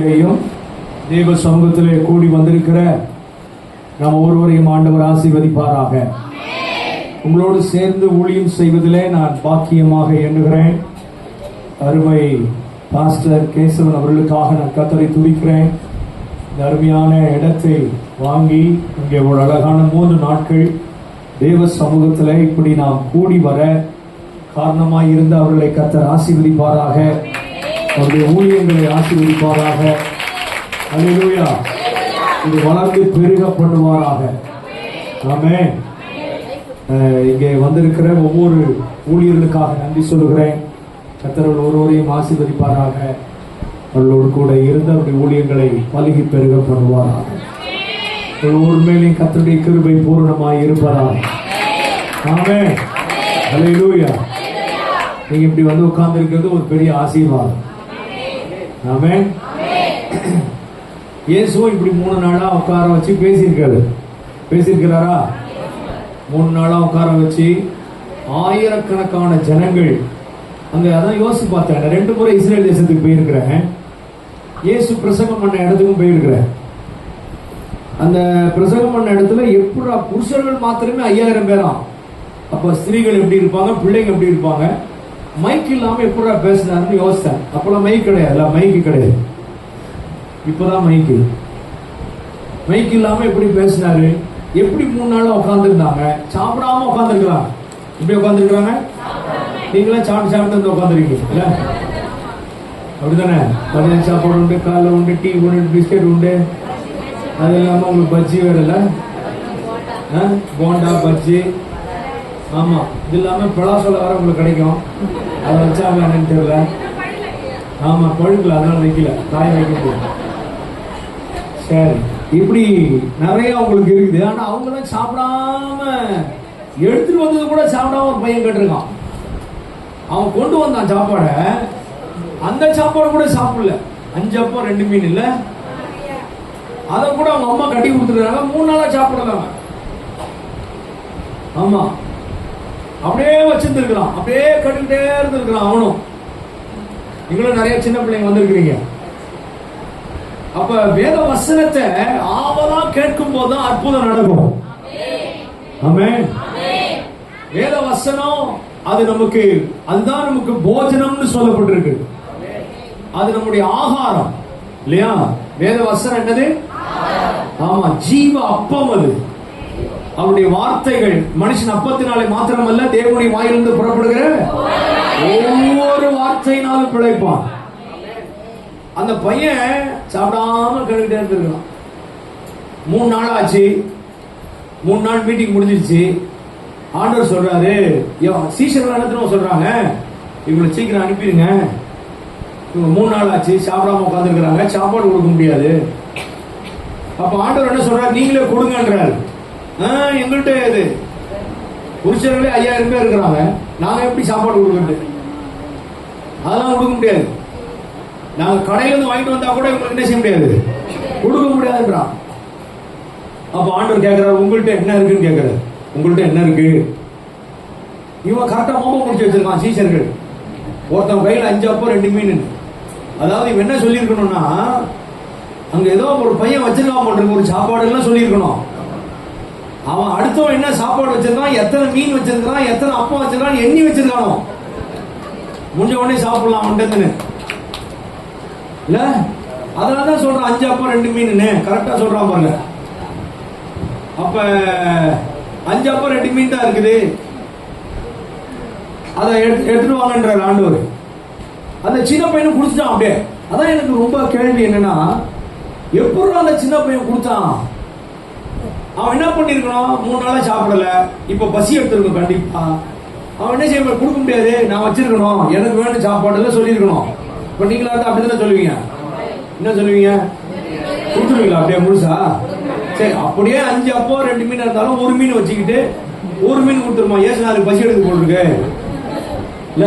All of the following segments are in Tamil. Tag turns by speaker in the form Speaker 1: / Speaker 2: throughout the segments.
Speaker 1: தேவ சமூகத்திலே கூடி வந்திருக்கிற நாம் ஒருவரையும் ஆண்டவர் ஆசீர்வதிப்பாராக. உங்களோடு சேர்ந்து ஊழியம் செய்வதிலே நான் பாக்கியமாக எண்ணுகிறேன். அருமை பாஸ்டர் கேசவன் அவர்களுக்காக நான் கர்த்தரை துதிக்கிறேன். இந்த அருமையான இடத்தை வாங்கி இங்கே ஒரு அழகான 3 நாட்கள் தேவ சமூகத்தில் இப்படி நாம் கூடி வர காரணமாக இருந்து அவர்களை கர்த்தர் ஆசீர்வதிப்பாராக. அவருடைய ஊழியங்களை ஆசீர்வதிப்பாராக. அல்லேலூயா. இது வளர்ந்து பெருக பண்ணுவாராக. ஆமென். இங்கே வந்திருக்கிற ஒவ்வொரு ஊழியர்களுக்காக நன்றி சொல்லுகிறேன். கர்த்தர் ஒருவரையும் ஆசீர்வதிப்பாராக. அவர்களோடு கூட இருந்து அவருடைய ஊழியங்களை பலுகி பெருக பண்ணுவாராக. ஒவ்வொரு மேலையும் கர்த்தருடைய கிருபை பூரணமாய் இருப்பதாக. ஆமென். அல்லேலூயா. நீங்க இப்படி வந்து உட்கார்ந்து இருக்கிறது ஒரு பெரிய ஆசீர்வாதம். ஆமென். இயேசுவும் இப்படி 3 நாளா உட்கார வச்சு பேசியிருக்கிறாரா? 3 நாளா உட்கார வச்சு ஆயிரக்கணக்கான ஜனங்கள் அங்க அதான் யோசிச்சு பார்த்தேன். 2 முறை இஸ்ரேல் தேசத்துக்கு போயிருக்கிறேன். இயேசு பிரசங்கம் பண்ண இடத்துக்கும் போயிருக்கிறேன். அந்த பிரசங்கம் பண்ண இடத்துல எப்படா புருஷர்கள் மாத்திரமே 5000 பேராம். அப்ப ஸ்திரீகள் எப்படி இருப்பாங்க, பிள்ளைங்க எப்படி இருப்பாங்க, மைக் இல்லாம எப்படா பேசினாருன்னு யோசித்தேன். அப்பெல்லாம் மைக் கிடையாது, மைக்கு கிடையாது, இப்பதான் மைக் இல்லாம எப்படி பேசினாரு, எப்படி 3 நாளா உட்காந்துருந்தாங்க, சாப்பிடாம உட்காந்துருக்கிறாங்க. இப்படி உட்காந்துருக்காங்க. நீங்களா சாப்பிட்டு வந்து உட்காந்துருக்கீங்க அப்படித்தானே? மதியம் சாப்பாடு உண்டு, காலைல உண்டு, டீ உண்டு, பிஸ்கெட் உண்டு. அது இல்லாம உங்களுக்கு பஜ்ஜி வேற இல்ல, போண்டா பஜ்ஜி. ஆமா, இது இல்லாம பலாசோல வர உங்களுக்கு கிடைக்கும். அதை வச்சாங்க என்னன்னு தெரியல. ஆமா, பழுக்கல, அதனால வைக்கல, காய வைக்க. சரி, இப்படி நிறைய உங்களுக்கு இருக்குது. ஆனா அவங்க தான் சாப்பிடாம எடுத்துட்டு வந்தது கூட சாப்பிடாம ஒரு பையன் கேட்டிருக்கான். அவன் கொண்டு வந்தான் சாப்பாட, அந்த சாப்பாடு கூட சாப்பிடல. 5 அப்பம் 2 மீன் இல்ல, அதை கூட அவங்க அம்மா கட்டி கொடுத்துருக்காங்க. 3 நாளா சாப்பிடலாம். ஆமா, அப்படியே வச்சிருந்துருக்கிறான், அப்படியே கட்டிக்கிட்டே இருந்திருக்கிறான் அவனும். நீங்களும் நிறைய சின்ன பிள்ளைங்க வந்திருக்கிறீங்க. அப்ப வேத வசனத்தை ஆவலா கேட்கும் போதுதான் அற்புதம் நடக்கும். ஆமென். வேத வசனம் அது நமக்கு, அதுதான் நமக்கு போஜனம்னு சொல்லப்பட்டிருக்கு. அது நம்முடைய ஆகாரம் இல்லையா? வேத வசனம் என்னது? ஆமா, ஜீவ அப்பம். அது அவருடைய வார்த்தைகள். மனுஷன் அப்பத்தினாலே மாத்திரமல்ல, தேவனுடைய வாயிலிருந்து புறப்படுகிற ஒவ்வொரு வார்த்தையினாலும் பிழைப்பான். அந்த பையன் சாப்பிடாம கழுவிட்டே இருந்திருக்கான். 3 நாள் ஆச்சு. 3 நாள் மீட்டிங் முடிஞ்சிருச்சு. ஆண்டவர் சொல்றாரு, சீஷர்கள் என்ன சொல்றாங்க, இவங்களை சீக்கிரம் அனுப்பிடுங்க, இவங்க 3 நாள் ஆச்சு சாப்பிடாம உட்காந்துருக்கிறாங்க, சாப்பாடு கொடுக்க முடியாது. அப்ப ஆண்டவர் என்ன சொல்றாரு, நீங்களே கொடுங்கன்றாரு. எங்கள்கிட்ட இது புருஷர்களே 5000 பேர் இருக்கிறாங்க, நாங்க எப்படி சாப்பாடு கொடுக்கறது? அதெல்லாம் கொடுக்க முடியாது. நாங்க கடையில இருந்து வாங்கிட்டு வந்தா கூட இவங்களுக்கு என்ன செய்ய முடியாது, கொடுக்க முடியாதுன்றான். அப்ப ஆண்டவர் கேட்கிறாரு, உங்கள்கிட்ட என்ன இருக்குன்னு கேட்கிறாரு. உங்கள்கிட்ட என்ன இருக்கு? இவன் கரெக்டா மோபம் முடிச்சு வச்சிருக்கான் சீஷர்கள். ஒருத்தன் கையில 5 அப்பம் 2 மீன். அதாவது இவன் என்ன சொல்லியிருக்கணும்னா, அங்க ஏதோ ஒரு பையன் வச்சிருக்கான் போட்டிருக்கு, ஒரு சாப்பாடு எல்லாம் சொல்லியிருக்கணும். அவன் அடுத்தவன் என்ன சாப்பாடு வச்சிருக்கான், எத்தனை மீன் வச்சிருக்கான், எத்தனை அப்பம் வச்சிருக்கான் எண்ணி வச்சிருக்கானோ. முடிஞ்ச உடனே சாப்பிடலாம் அவன்கிட்ட இல்ல. அதனாலதான் சொல்றான் 5 அப்பம் 2 மீன் கரெக்டா சொல்றான் பாருங்க. அப்ப 5 அப்பம் 2 மீன் தான் இருக்குது, அதை எடுத்துட்டு வாங்கன்றார் ஆண்டவர். அந்த சின்ன பையனும் குடிச்சிட்டான் அப்படியே. அதான் எனக்கு ரொம்ப கேள்வி என்னன்னா, எப்படி அந்த சின்ன பையன் குடிச்சான்? அவன் என்ன பண்ணிருக்கணும், 3 நாளா சாப்பிடல, இப்ப பசி எடுத்திருக்கணும் கண்டிப்பா. அவன் என்ன செய்ய, கொடுக்க முடியாது, நான் வச்சிருக்கணும், எனக்கு வேணும் சாப்பாடு எல்லாம் சொல்லியிருக்கணும். இப்ப நீங்களா இருந்தா அப்படித்தானே சொல்லுவீங்க. என்ன சொல்லுவீங்க, கொடுத்துருவீங்களா அப்படியே முழுசா? சரி, அப்படியே 5 அப்பம் 2 மீன் இருந்தாலும் 1 மீன் வச்சுக்கிட்டு 1 மீன் கொடுத்துருமா, ஏசு நாளைக்கு பசி எடுத்து போட்டுருக்கு இல்ல.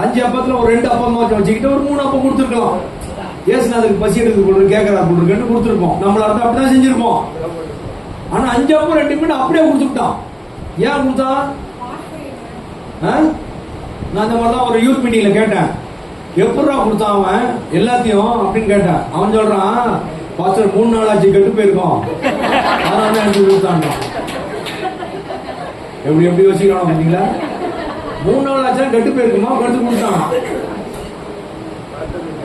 Speaker 1: 5 அப்பத்துல ஒரு 2 அப்பம் வச்சுக்கிட்டு ஒரு 3 அப்பம் கொடுத்துருக்கலாம். ஏசுநாதருக்கு பசி எடுத்து போட்டு கேட்கறா போட்டுருக்கேன்னு கொடுத்துருப்போம். நம்மள இருந்தா அப்படிதான் செஞ்சிருப்போம். ஆனா 5 அப்பம் 2 மீன் அப்படியே கொடுத்துட்டான். ஏன் கொடுத்தான்? நான் அந்த மாதிரிதான் ஒரு யூத் மீட்டிங்ல கேட்டேன். எப்படா கொடுத்தான் அவன் எல்லாத்தையும் அப்படின்னு கேட்டான். அவன் சொல்றான், பாஸ்டர் 3 நாள் ஆச்சு கெட்டு போயிருக்கோம், அதனால எனக்கு கொடுத்தாங்க. எப்படி எப்படி யோசிக்கணும் பார்த்தீங்களா? 3 நாள் ஆச்சா கெட்டு போயிருக்குமா, கெட்டு கொடுத்தான்.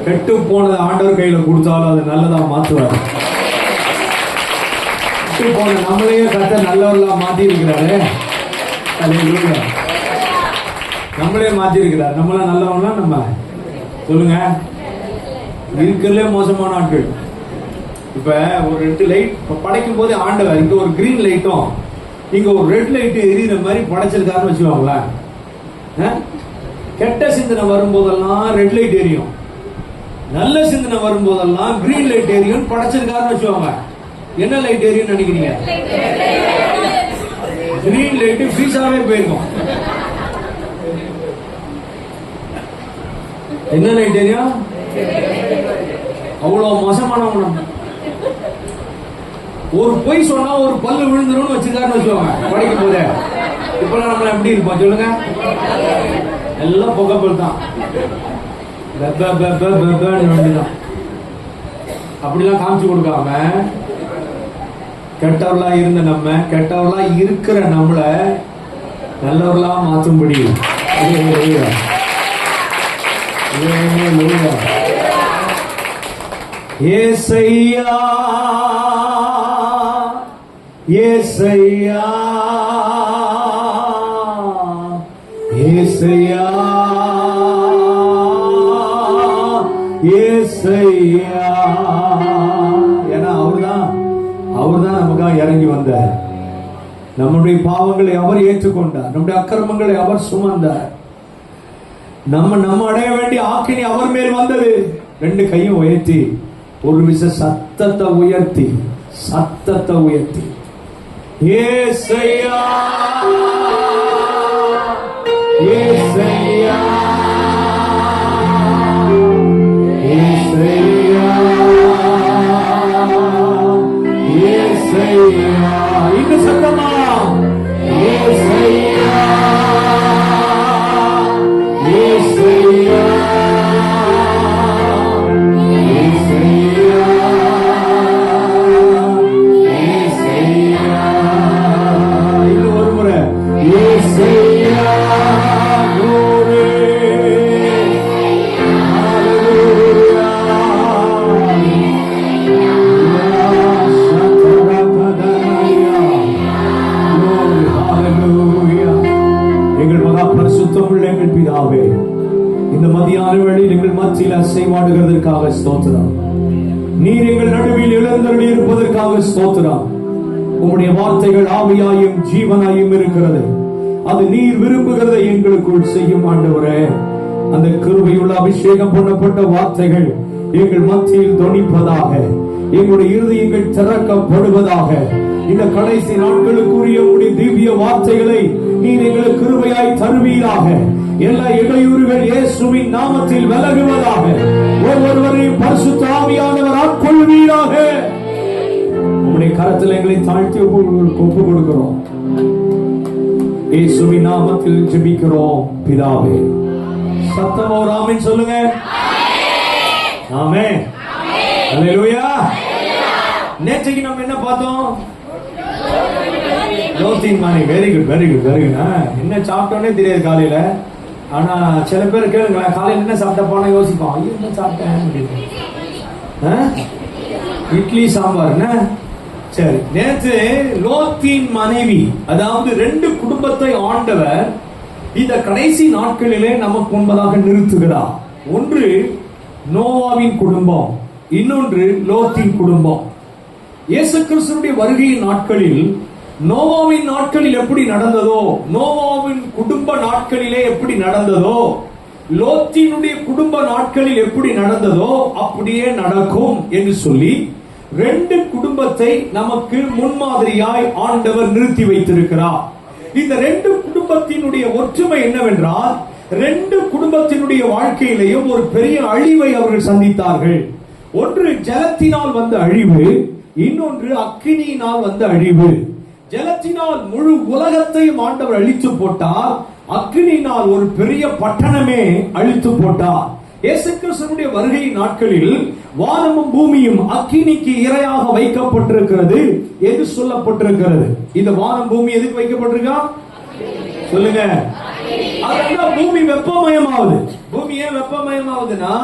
Speaker 1: கெட்டு போனது ஆண்டவர் கையில கொடுத்தாலும் அது நல்லதா மாற்றுவார். கெட்டு போன நம்மளையே கர்த்தர் நல்லவர்களா மாத்தி இருக்கிறாரு. நம்மளே மாத்தி இருக்கிறார். நம்மளாம் நல்லவங்களா? நம்ம சொல்லுங்க. இருக்கிறதுலே மோசமான ஆட்கள். இப்ப ஒரு 2 லைட் படைக்கும் போது ஆண்டவர் இங்க ஒரு கிரீன் லைட்டும் இங்க ஒரு ரெட் லைட் எரியுற மாதிரி படைச்சிருக்காருன்னு வச்சுக்கோங்களேன். கெட்ட சிந்தனை வரும்போதெல்லாம் ரெட் லைட் எரியும், நல்ல சிந்தனை வரும்போதெல்லாம் கிரீன் லைட் எரியும் படைச்சிருக்காருன்னு வச்சுக்கோங்க. என்ன லைட் எரியும் நினைக்கிறீங்க? கிரீன் லைட் ஃப்ரீஸாவே போயிருக்கும். என்ன லைட் எரியும்? அவ்வளவு மோசமானவங்க. ஒரு பொய் சொன்னா ஒரு பல்லு விழுந்துரும் வச்சிருக்காருன்னு வச்சுக்கோங்க படிக்கும் போதே. இப்பெல்லாம் நம்மள எப்படி இருப்போம் சொல்லுங்க? எல்லாம் புகைப்பல் தான். அப்படிலாம் காமிச்சு கொடுக்காம கெட்டவர்களா இருந்த நம்ம, கெட்டவர்களா இருக்கிற நம்மள நல்லவர்களா மாற்றும்படி ஏசையா ஏசையா ஏசையா ஏசையா. ஏன்னா அவர்தான் நமக்காக இறங்கி வந்தார். நம்முடைய பாவங்களை அவர் ஏற்றுக்கொண்டார், நம்முடைய அக்கிரமங்களை அவர் சுமந்தார். நம்ம அடைய வேண்டிய ஆக்கினி அவர் மேல் வந்தது. 2 கையும் உயர்த்தி ஒரு விச சத்தத்தை உயர்த்தி ஏசையா ஏசையா ஏசையா ஏசையா. இன்னும் சத்தமா ஏசையா ஏசையா ஏசையா ஏசையா. இன்னும் ஒரு முறை ஏசையா. எங்கள் பிதாவே, இந்த மதியான வேளையில் எங்கள் மத்தியில் அசைவாடுகிறதற்காக ஸ்தோத்திரம். நீர் எங்கள் நடுவில் எழுந்தருளி இருப்பதற்காக ஸ்தோத்திரம். உம்முடைய வார்த்தைகள் ஆவியாயும் ஜீவனாயும் இருக்கிறது. அது நீர் விரும்புகிறதை எங்களுக்குள் செய்யும் ஆண்டவரே. அந்த கிருபையுள்ள அபிஷேகம் பண்ணப்பட்ட வார்த்தைகள் எங்கள் மத்தியில் தொனிப்பதாக, எங்களுடைய இருதயங்கள் திறக்கப்படுவதாக. இந்த கடைசி நாட்களுக்குரிய உடைய திவ்ய வார்த்தைகளை நீர் எங்களுக்கு கிருபையாய் தருவீராக. எல்லா இடையூறுகள் இயேசுவின் நாமத்தில் விலகுவதாக. ஒவ்வொருவரையும் பரிசுத்த ஆவியானவர் ஆட்கொள்வீராக. உம்முடைய கரத்தில் எங்களை தாழ்த்தி ஒப்பு கொடுக்கிறோம். இயேசுவின் நாமத்தில் ஜெபிக்கிறோம் பிதாவே. சத்தமா ஒரு ஆமென் சொல்லுங்க. ஆமென். அல்லேலூயா. நேற்றைக்கு நம்ம என்ன பார்த்தோம்? லோத்தின் மனை. Very good. என்ன சாப்பிட்டோன்னே தெரியாது காலையில. ஆனா சில பேர் கேளுங்களேன், காலையில என்ன சாப்பிட்டப்பான யோசிப்போம், ஐயோ என்ன சாப்பிட்டேன், இட்லி சாம்பார். என்ன சரி, நேற்று லோத்தின் மனைவி, அதாவது 2 குடும்பத்தை ஆண்டவர் இந்த கடைசி நாட்களிலே நமக்கு முன்பதாக நிறுத்துகிறார். ஒன்று நோவாவின் குடும்பம், இன்னொன்று லோத்தின் குடும்பம். இயேசு கிறிஸ்துவின் வருகையின் நாட்களில் நோவாவின் நாட்களில் எப்படி நடந்ததோ, நோவாவின் குடும்ப நாட்களிலே எப்படி நடந்ததோ, லோத்தினுடைய குடும்ப நாட்களில் எப்படி நடந்ததோ அப்படியே நடக்கும் என்று சொல்லி 2 குடும்பத்தை நமக்கு முன்மாதிரியாய் ஆண்டவர் நிறுத்தி வைத்திருக்கிறார். இந்த 2 குடும்பத்தினுடைய ஒற்றுமை என்னவென்றால், 2 குடும்பத்தினுடைய வாழ்க்கையிலேயும் ஒரு பெரிய அழிவை அவர்கள் சந்தித்தார்கள். ஒன்று ஜலத்தினால் வந்த அழிவு, இன்னொன்று அக்கினியினால் வந்த அழிவு. ஜலத்தினால் முழு உலகத்தையும் ஆண்டவர் அழித்து போட்டார். அக்கினியினால் ஒரு பெரிய பட்டணமே அழித்து போட்டார். இயேசு கிறிஸ்துவினுடைய வருகை நாட்களில் வானமும் பூமியும் அக்கினிக்கு இரையாக வைக்கப்பட்டிருக்கிறது என்று சொல்லப்பட்டிருக்கிறது. இந்த வானம் பூமி எதுக்கு வைக்கப்பட்டிருக்கா சொல்லுங்க? அதனால பூமி வெப்பமயமாகுது. பூமி ஏன் வெப்பமயமாகுதுன்னா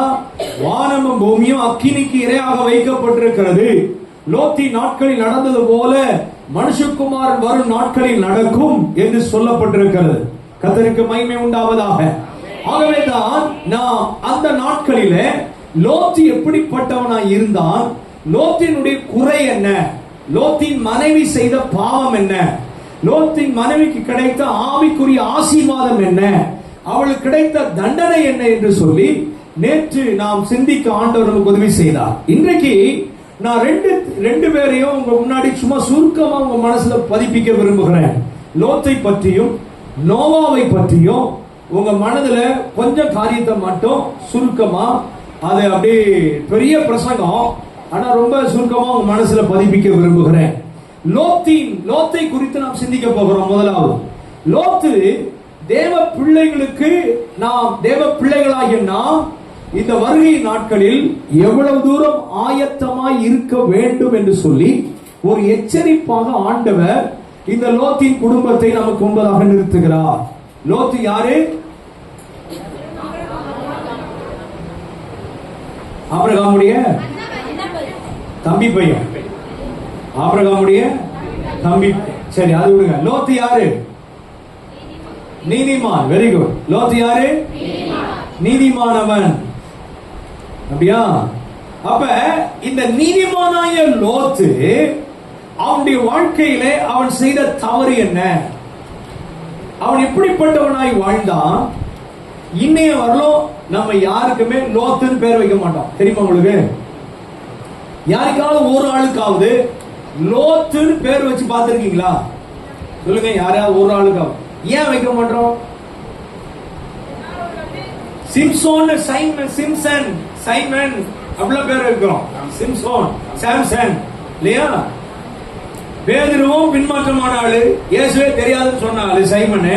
Speaker 1: வானமும் பூமியும் அக்கினிக்கு இரையாக வைக்கப்பட்டிருக்கிறது. லோத்தி நாட்களில் நடந்தது போல மனுஷகுமாரன் வரும் நாட்களில் நடக்கும் என்று சொல்லப்பட்டிருக்கிறது. கர்த்தருக்கு மகிமை உண்டாவதாக. ஆகவேதான் நாம் அந்த நாட்களிலே லோத்து எப்படிப்பட்டவனாய் இருந்தான், லோத்தினுடைய குறை என்ன, லோத்தின் மனைவி செய்த பாவம் என்ன, லோத்தின் மனைவிக்கு கிடைத்த ஆவிக்குரிய ஆசீர்வாதம் என்ன, அவளுக்கு கிடைத்த தண்டனை என்ன என்று சொல்லி நேற்று நாம் சிந்திக்க ஆண்டவர் நமக்கு உதவி செய்தார். இன்றைக்கு நான் ரெண்டு பேரையும் உங்க முன்னாடி சும்மா சுருக்கமா உங்க மனசுல பதிப்பிக்க விரும்புகிறேன். லோத்தை பற்றியும் நோவாவை பற்றியும் உங்க மனதுல கொஞ்சம் காரியத்தை மட்டும் சுருக்கமா, அது அப்படியே பெரிய பிரசங்கம், ஆனா ரொம்ப சுருக்கமா உங்க மனசுல பதிப்பிக்க விரும்புகிறேன். லோத்தை குறித்து நாம் சிந்திக்க போகிறோம். முதலாவது, லோத்து தேவ பிள்ளைகளுக்கு, நாம் தேவ பிள்ளைகளாகிய நாம் இந்த வருகை நாட்களில் எவ்வளவு தூரம் ஆயத்தமாய் இருக்க வேண்டும் என்று சொல்லி ஒரு எச்சரிப்பாக ஆண்டவர் இந்த லோத்தின் குடும்பத்தை நமக்கு முன்பதாக நிறுத்துகிறார். லோத்து யாரு? ஆபிரகாமுடைய தம்பி பையன். ஆபிரகாமுடைய தம்பி. சரி, அது விடுங்க. லோத்து யாரு? நீதிமான். Very good. லோத்து யாரு? நீதிமானவன். அப்படியா? அப்ப இந்த நீதிமானாய லோத்து அவனுடைய வாழ்க்கையிலே அவன் செய்த தவறு என்ன, அவன் எப்படிப்பட்டவனாய் வாழ்ந்தான். இன்னைய வரலும் நம்ம யாருக்குமே லோத்துன்னு பேர் வைக்க மாட்டோம். தெரியுமா உங்களுக்கு? யாருக்காவது ஒரு ஆளுக்காவது லோத்துன்னு பேர் வச்சு பார்த்திருக்கீங்களா? சொல்லுங்க, யாராவது ஒரு ஆளுக்காவது. ஏன் வைக்க மாட்டோம்? சிம்சோன், சிம்சன், சைமன் அப்படிலாம் பேர் வைக்கிறோம். சிம்சோன், சாம்சன் இல்லையா? பேதுருவும் பின்மாற்றமான ஆளு, இயேசுவே தெரியாதுன்னு சொன்ன ஆளு சைமனு.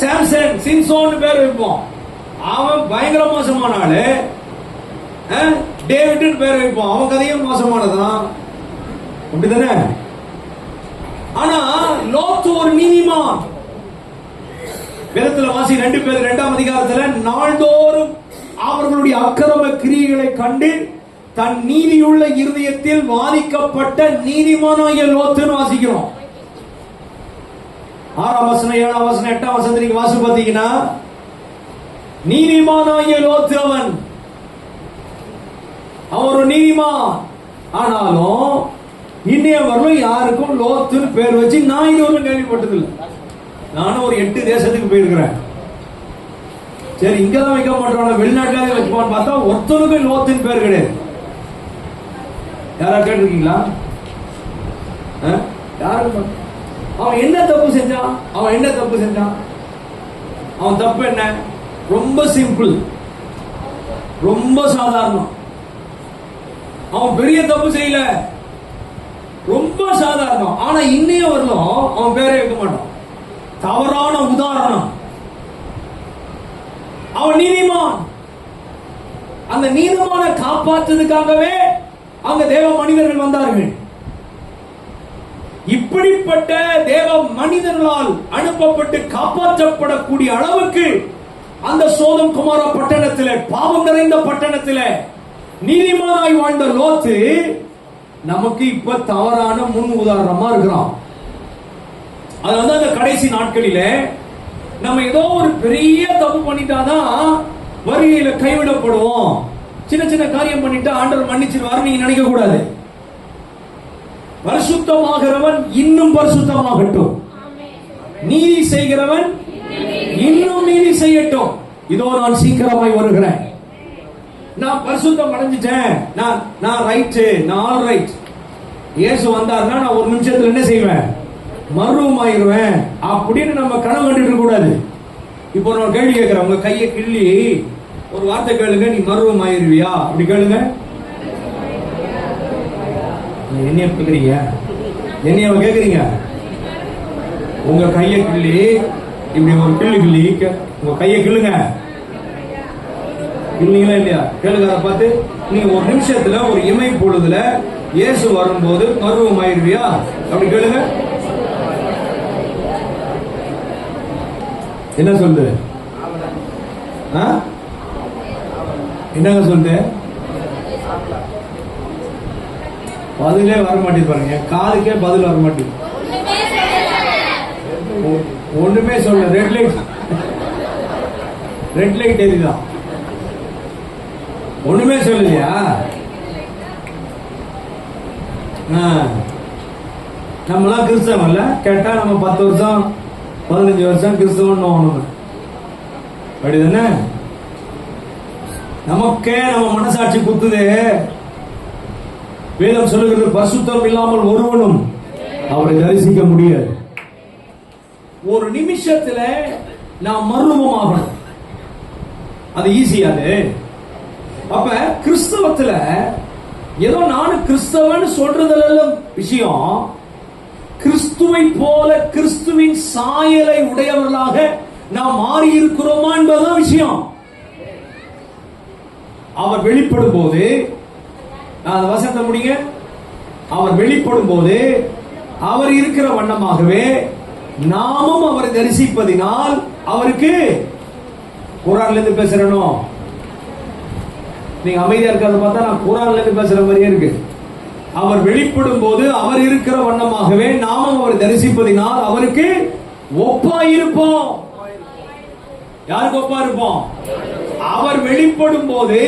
Speaker 1: சாம்சன், சிம்சோன் பேர் வைப்போம். அவன் பயங்கர மோசமான ஆளு. டேவிட் பேர் வைப்போம். அவன் கதையும் மோசமானதான். அப்படிதானே? ஆனா லோத்து ஒரு நீதிமான். வேதத்துல வாசி 2 பேர் 2ஆம் அதிகாரத்துல, நாள்தோறும் அவர்களுடைய அக்கிரம கிரியைகளை கண்டு தன் நீதியுள்ள இருதயத்தில் வாதிக்கப்பட்ட நீதிமானாகிய லோத்துன்னு வாசிக்கிறோம். 6ஆம் வசனம், 7ஆம் வசனம், 8ஆம் வசனத்தை நீங்க வாசி பார்த்தீங்கன்னா, நீதிமானாகிய லோத்து அவன் ஒரு நீதிமான். ஆனாலும் இன்னைய வரலும் யாருக்கும் லோத்துன்னு பேர் வச்சு நான் இதுவரையும் கேள்விப்பட்டதில்லை. நானும் ஒரு 8 தேசத்துக்கு போயிருக்கிறேன். சரி, இங்கதான் வைக்க மாட்டோம், வெளிநாட்டிலே வச்சுப்பான்னு பார்த்தா ஒருத்தருக்கும் லோத்தின் பேர் கிடையாது. யாரா கேட்டிருக்கீங்களா? யாரும். அவன் என்ன தப்பு செஞ்சான்? அவன் தப்பு என்ன? ரொம்ப சிம்பிள், ரொம்ப சாதாரணம். அவன் பெரிய தப்பு செய்யல, ரொம்ப சாதாரணம். ஆனா இன்னைய வரலும் அவன் பேரை வைக்க மாட்டான். தவறான உதாரணம். அவன் நீதிமான். அந்த நீதிமான காப்பாற்றுவதற்காகவே அங்க தேவ மனிதர்கள் வந்தார்கள். இப்படிப்பட்ட தேவ மனிதர்களால் அனுப்பப்பட்டு காப்பாற்றப்படக்கூடிய அளவுக்கு அந்த சோதம் குமாரா பட்டணத்திலே, பாவம் நிறைந்த பட்டணத்திலே நீதிமானாய் வாழ்ந்த லோத்து நமக்கு இப்ப தவறான முன் உதாரணமா இருக்கிறான். அதாவது அந்த கடைசி நாட்களிலே நம்ம ஏதோ ஒரு பெரிய தப்பு பண்ணிட்டாதான் வருகையில கைவிடப்படுவோம். சின்ன சின்ன காரியம் பண்ணிட்டா ஆண்டவர் மன்னிச்சிருவாரு நீங்க நினைக்க கூடாது. பரிசுத்தமாகிறவன் இன்னும் பரிசுத்தமாகட்டும், நீதி செய்கிறவன் இன்னும் நீதி செய்யட்டும். இதோ நான் சீக்கிரமாய் வருகிறேன். நான் பரிசுத்தம் அடைஞ்சிட்டேன், நான் ரைட், நான் ஆல் ரைட். இயேசு வந்தார்னா நான் ஒரு நிமிஷத்துல என்ன செய்வேன்? மறுரூபமாயிருவேன் அப்படின்னு நம்ம கனவு கண்டுட்டு இருக்க கூடாது. இப்போ நான் கேள்வி கேட்கிறேன், உங்க கையை கிள்ளி ஒரு வார்த்தை கேளுங்க, நீ மறுரூபமாயிருவியா? அப்படி கேளுங்க. என்னைய கேக்குறீங்க? என்னைய கேக்குறீங்க? உங்க கையை கிள்ளி இப்படி ஒரு கிள்ளி உங்க கையை கிள்ளுங்க. இல்லீங்களா இல்லையா? கேளுங்க, அதை பார்த்து. நீங்க ஒரு நிமிஷத்துல, ஒரு இமை பொழுதுல இயேசு வரும்போது மருவம் ஆயிருவியா? அப்படி கேளுங்க. என்ன சொல்லுது? என்னங்க சொல்லுது? பதிலே வர மாட்டேங்குது பாருங்க. காதுக்கே பதில் வர மாட்டேங்குது. ஒண்ணுமே சொல்ல. ரெட் லைட் எரியுதான். ஒண்ணுமே சொல்லலையா? நம்மளாம் கிறிஸ்தவம் இல்ல, கேட்டா நம்ம 10 வருஷம் 15 வருஷம் கிறிஸ்தவம் அப்படிதானே? நமக்கே நம்ம மனசாட்சி குத்துது. வேதம் சொல்லுகிறது, பரிசுத்தம் இல்லாமல் ஒருவனும் அவரை தரிசிக்க முடியாது. ஒரு நிமிஷத்துல நாம் மர்மமாகணும். அது ஈஸியாது. அப்ப கிறிஸ்தவத்துல ஏதோ நானும் கிறிஸ்தவன் சொல்றதுல விஷயம், கிறிஸ்துவை போல கிறிஸ்துவின் சாயலை உடையவர்களாக நாம் மாறி இருக்கிறோமா என்பதுதான் விஷயம். அவர் வெளிப்படும் போது, அந்த வசனத்தை முடிங்க. அவர் வெளிப்படும் போது அவர் இருக்கிற வண்ணமாகவே நாமும் அவரை தரிசிப்பதினால் அவருக்கு, குர்ஆன்ல இருந்து பேசுறேனோ, நீங்க அமைதியா இருக்கிறத பார்த்தா நான் குர்ஆன்ல இருந்து பேசுற மாதிரியே இருக்கு. அவர் வெளிப்படும் போது அவர் இருக்கிற வண்ணமாகவே நாமும் அவரை தரிசிப்பதினால் அவருக்கு ஒப்பா இருப்போம். யாருக்கு ஒப்பா இருப்போம்? அவர் வெளிப்படும் போது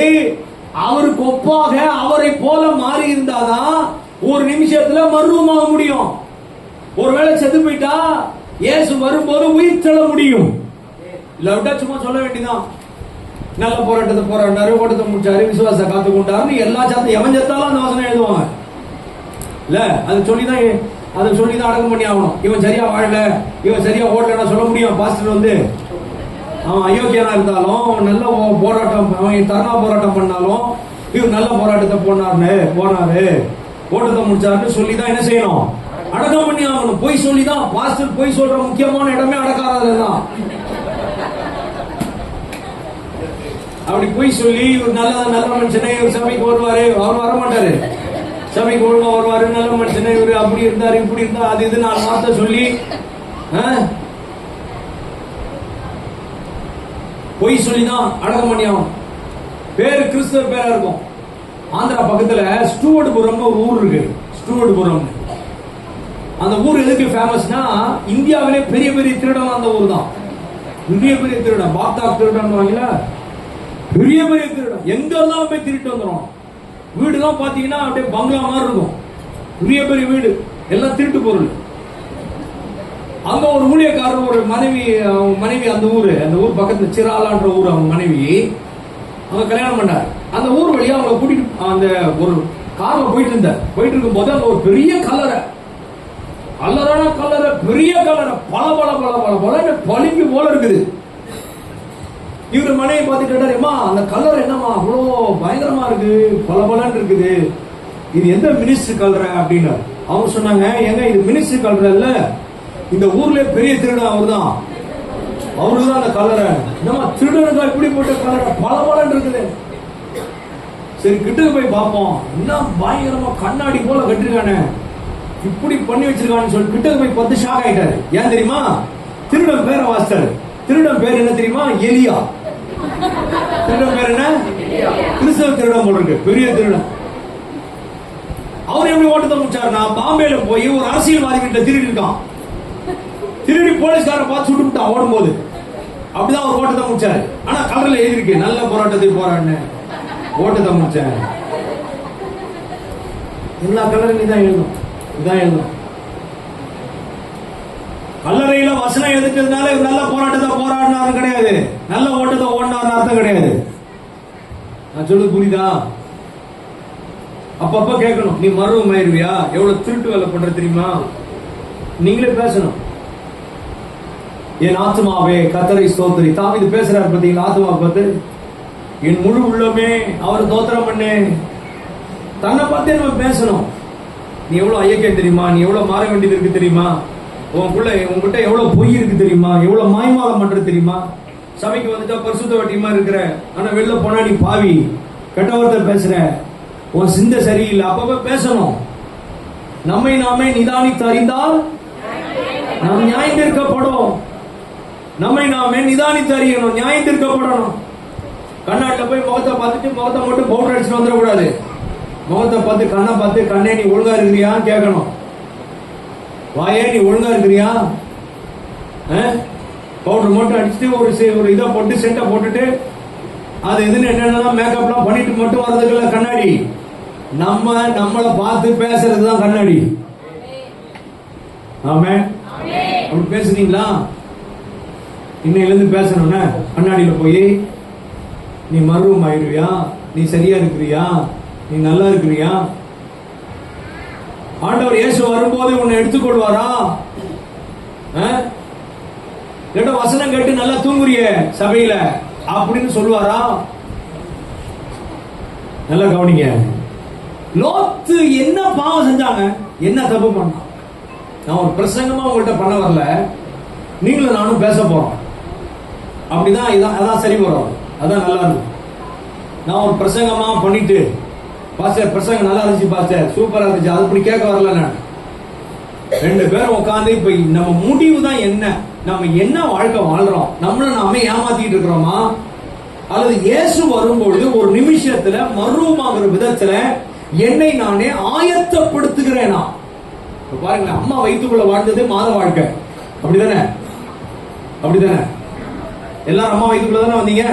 Speaker 1: அவருக்கு ஒப்பாக அவரை போல மாறி இருந்தாதான் ஒரு நிமிஷத்துல மர்வமாக முடியும். ஒருவேளை செத்து போயிட்டா இயேசு வரும்போது உயிர் தெழ முடியும். இல்ல சும்மா சொல்ல வேண்டியதான், நல்ல போராட்டத்தை போராடினாரு, ஓட்டத்தை முடிச்சாரு, விசுவாச காத்து கொண்டாரு, எல்லா சாத்த எவன் செத்தாலும் அந்த வசனம் எழுதுவாங்க. இல்ல அதை சொல்லிதான் அடக்கம் பண்ணி ஆகணும். இவன் சரியா வாழல, இவன் சரியா ஓடல சொல்ல முடியும். பாஸ்டர் வந்து அவன் அயோக்கியனா இருந்தாலும், நல்ல போராட்டம், அவன் தர்ணா போராட்டம் பண்ணாலும், இவர் நல்ல போராட்டத்தை போனாரு, ஓட்டத்தை முடிச்சாருன்னு சொல்லிதான் என்ன செய்யணும்? அடக்கம் பண்ணி ஆகணும். பொய் சொல்லிதான். பாஸ்டர் பொய் சொல்ற முக்கியமான இடமே அடக்காததுதான். அப்படி பொய் சொல்லி இவர் நல்ல மனுஷனே, இவர் சபைக்கு வருவாரு, அவர் வரமாட்டாரு. சபைக்கு ஒழுங்கா வருவாரு, நல்ல மனுஷனே, இவரு அப்படி இருந்தாரு, இப்படி இருந்தா, அது இது 4 வார்த்தை சொல்லி பொய் சொல்லிதான் அடக்கம் பண்ணி ஆகணும். பேரு கிறிஸ்தவ பேரா இருக்கும். ஆந்திரா பக்கத்துல ஸ்டூவர்ட்புரம் ஒரு ஊர் இருக்கு. ஸ்டூவர்ட்புரம் அந்த ஊர் எதுக்கு ஃபேமஸ்னா, இந்தியாவிலே பெரிய பெரிய திருடன் அந்த ஊர் தான். பெரிய பெரிய திருடன், பாக்தாக் திருடன் வாங்கல, பெரிய பெரிய திருடன் எங்க இருந்தாலும் போய் திருட்டு வந்துடும். வீடுலாம் பாத்தீங்கன்னா அப்படியே பங்களா மாதிரி இருக்கும். பெரிய பெரிய வீடு, எல்லாம் திருட்டு பொருள். அங்க ஒரு ஊழியக்காரர், ஒரு மனைவி அந்த ஊர் பக்கத்துல சிராலான்ற ஊர், அவங்க மனைவி அவங்க கல்யாணம் பண்ணார். அந்த ஊர் வழியா அவங்க கூட்டிட்டு அந்த ஒரு கார்ல போயிட்டு இருக்கும் போது அங்க ஒரு பெரிய கல்லறை பெரிய கல்லறை, பல பளிங்கு போல இருக்குது. இவரு மனைவி பார்த்து கேட்டாருமா, அந்த கல்லறை என்னமா அவ்வளோ பயங்கரமா இருக்கு, பலன்னு இருக்குது, இது எந்த மினிஸ்டர் கல்லறை அப்படின்னு. அவங்க சொன்னாங்க, ஏங்க இது மினிஸ்டர் கல்லறை இல்ல, இந்த ஊர்ல பெரிய திருடன் அவருதான் அந்த கல்லறை. என்னமா திருடனுக்கா இப்படி போட்ட கல்லறை, பலன்னு இருக்குது. சரி கிட்ட போய் பார்ப்போம், என்ன பயங்கரமா கண்ணாடி போல கட்டிருக்கானே, இப்படி பண்ணி வச்சிருக்கான்னு சொல்லி கிட்ட போய் பார்த்து ஷாக் ஆயிட்டாரு. ஏன் தெரியுமா? திருடன் பேரை வாசித்தாரு. திருடன் பேர் என்ன தெரியுமா? எலியா. திருடன் பேர் என்ன? கிறிஸ்தவ திருடன் போல இருக்கு, பெரிய திருடன். அவர் எப்படி ஓட்டத்தை முடிச்சாரு? நான் பாம்பேல போய் ஒரு அரசியல்வாதி கிட்ட திருடி இருக்கான். திருடி போலீஸ்கார பார்த்து சுட்டு விட்டான் ஓடும்போது. அப்படிதான் அவர் ஓட்டத்தை முடிச்சாரு. ஆனா கலர்ல எழுதிருக்கு, நல்ல போராட்டத்தை போராடின, ஓட்டத்தை முடிச்சேன். எல்லா கலரும் இதான் எழுதும். கல்லறையில வசனம் எழுதிட்டதுனால நல்ல போராட்டத்தை போராடினாரு கிடையாது, நல்ல ஓட்டத்தை ஓடினார் அர்த்தம் கிடையாது. நான் சொல்றது புரியுதா? அப்பப்ப கேட்கணும், நீ மருவம் ஆயிருவியா? எவ்வளவு திருட்டு வேலை பண்ற தெரியுமா? நீங்களே பேசணும். என் ஆத்மாவே கர்த்தரை ஸ்தோத்திரி. தாவீது பேசுறாரு பாத்தீங்களா? ஆத்மா பார்த்து, என் முழு உள்ளமே அவர் தோத்திரம் பண்ணு. தன்னை பார்த்தே நம்ம பேசணும். நீ எவ்வளவு ஐயக்கே தெரியுமா? நீ எவ்வளவு மாற வேண்டியது இருக்கு தெரியுமா? உங்ககிட்ட எவ்வளவு பொய் இருக்கு தெரியுமா? எவ்வளவு மாய்மாலம் பண்றது தெரியுமா? சபைக்கு வந்துட்டா பரிசுத்த வட்டியமா இருக்கிற, ஆனா வெளில போனா நீ பாவி, கெட்டவர்த்த பேசுற, உன் சிந்தை சரியில்லை. அப்பப்ப பேசணும். நம்மை நாமே நிதானித்து அறிந்தால் நாம் நியாயந்திருக்கப்படும். நம்மை நாமே நிதானித்து அறியணும், நியாயந்திருக்கப்படணும். கண்ணாட்டில் போய் முகத்தை பார்த்துட்டு முகத்தை மட்டும் பவுடர் அடிச்சுட்டு வந்துடக்கூடாது. முகத்தை பார்த்து கண்ணை பார்த்து, கண்ணே நீ ஒழுங்கா இருக்கிறியான்னு கேட்கணும். வாயே நீ ஒழுங்கா இருக்கிறியா? பவுடர் மட்டும் அடிச்சுட்டு ஒரு இதை போட்டு சென்ட்டை போட்டுட்டு அது இதுன்னு என்னென்னலாம் மேக்கப்லாம் பண்ணிட்டு மட்டும் வர்றதுக்குள்ள கண்ணாடி. நம்மளை பார்த்து பேசுறதுதான் கண்ணாடி. ஆமே, அப்படி பேசுறீங்களா? இன்னையில இருந்து பேசணும்னா கண்ணாடியில போய் நீ மர்வம் ஆயிடுவியா, நீ சரியா இருக்கிறியா, நீ நல்லா இருக்கிறியா? ஆண்டவர் இயேசு வரும்போது உன்னை எடுத்துக்கொள்வாரா? கேட்ட வசனம் கேட்டு நல்லா தூங்குறிய சபையில அப்படின்னு சொல்லுவாரா? நல்லா கவனிங்க. லோத்து என்ன பாவம் செஞ்சாங்க, என்ன தப்பு பண்ணான்? நான் ஒரு பிரசங்கமா உங்கள்கிட்ட பண்ண வரல, நீங்களும் நானும் பேச போறோம். அப்படிதான், அதான் சரி வரும், அதான் நல்லா இருக்கும். நான் ஒரு பிரசங்கமா பண்ணிட்டு, பாஸ்டர் பிரசங்கம் நல்லா இருந்துச்சு பாஸ்டர், சூப்பரா இருந்துச்சு, அது இப்படி கேட்க வரல. நான் ரெண்டு பேரும் உட்காந்து இப்ப நம்ம முடிவு தான் என்ன, நம்ம என்ன வாழ்க்கை வாழ்றோம், நம்மள நாம ஏமாத்திட்டு இருக்கிறோமா, அல்லது இயேசு வரும்பொழுது ஒரு நிமிஷத்துல மர்வமாகிற விதத்துல என்னை நானே ஆயத்தப்படுத்துகிறேனா? பாருங்க, அம்மா வயிற்றுக்குள்ள வாழ்ந்தது மாத வாழ்க்கை, அப்படிதானே? அப்படிதானே? எல்லாரும் அம்மா வயிற்றுக்குள்ள தானே வந்தீங்க.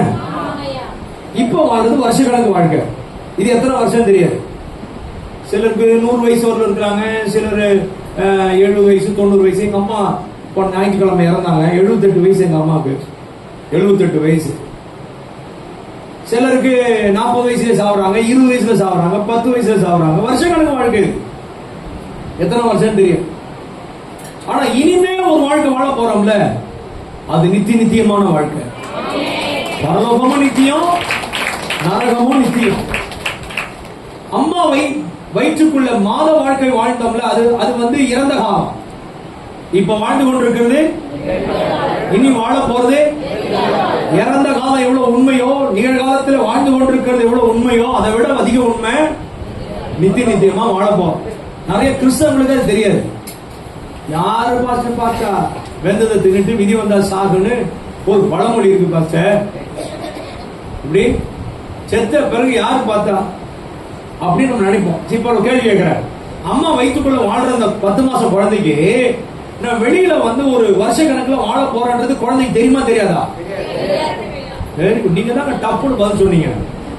Speaker 1: இப்ப வாழ்றது வருஷ கணக்கு வாழ்க்கை. இது எத்தனை வருஷம் தெரியாது. சிலருக்கு 100 வயசு வரல இருக்கிறாங்க, சிலர் 70 வயசு 90 வயசு. எங்க அம்மா போன ஞாயிற்றுக்கிழமை இறந்தாங்க, 78 வயசு எங்க அம்மாவுக்கு, 78 வயசு. சிலருக்கு 40 வயசுல சாவுறாங்க, 20 வயசுல சாவுறாங்க, 10 வயசுல சாவுறாங்க. வருஷ கணக்கு வாழ்க்கை எத்தனை வருஷம் தெரியும். ஆனா இனிமே ஒரு வாழ்க்கை வாழ போறோம்ல, அது நித்தியமான வாழ்க்கை. பரலோகமும் நித்தியம், நரகமும் நித்தியம். அம்மாவை வயிற்றுக்குள்ள மாத வாழ்க்கை வாழ்ந்தோம்ல, அது இறந்த காலம். இப்ப வாழ்ந்து கொண்டிருக்கிறது, இனி வாழ போறது. இறந்த காலம் எவ்வளவு உண்மையோ, நிகழ்காலத்தில் வாழ்ந்து கொண்டிருக்கிறது எவ்வளவு உண்மையோ, அதை விட அதிக உண்மை நித்தியமா வாழ போறோம். நிறைய கிறிஸ்தவர்களுக்கு அது தெரியாது. யாரு பாஸ்டர் பார்த்தா வெந்ததை தின்னுட்டு விதி வந்தா சாகுன்னு ஒரு பழமொழி இருக்கு பாஸ்டர். இப்படி செத்த பிறகு யாரு பார்த்தா அப்படின்னு நம்ம நினைப்போம். இப்ப ஒரு கேள்வி கேட்கிறேன், அம்மா வயிற்றுக்குள்ள வாழ்ற அந்த 10 மாசம் குழந்தைக்கு நான் வெளியில ஒரு வருஷ கணக்குல வாழ போறேன்றது குழந்தைக்கு தெரியுமா தெரியாதா? நீங்க தான் டப்புன்னு பதில் சொன்னீங்க.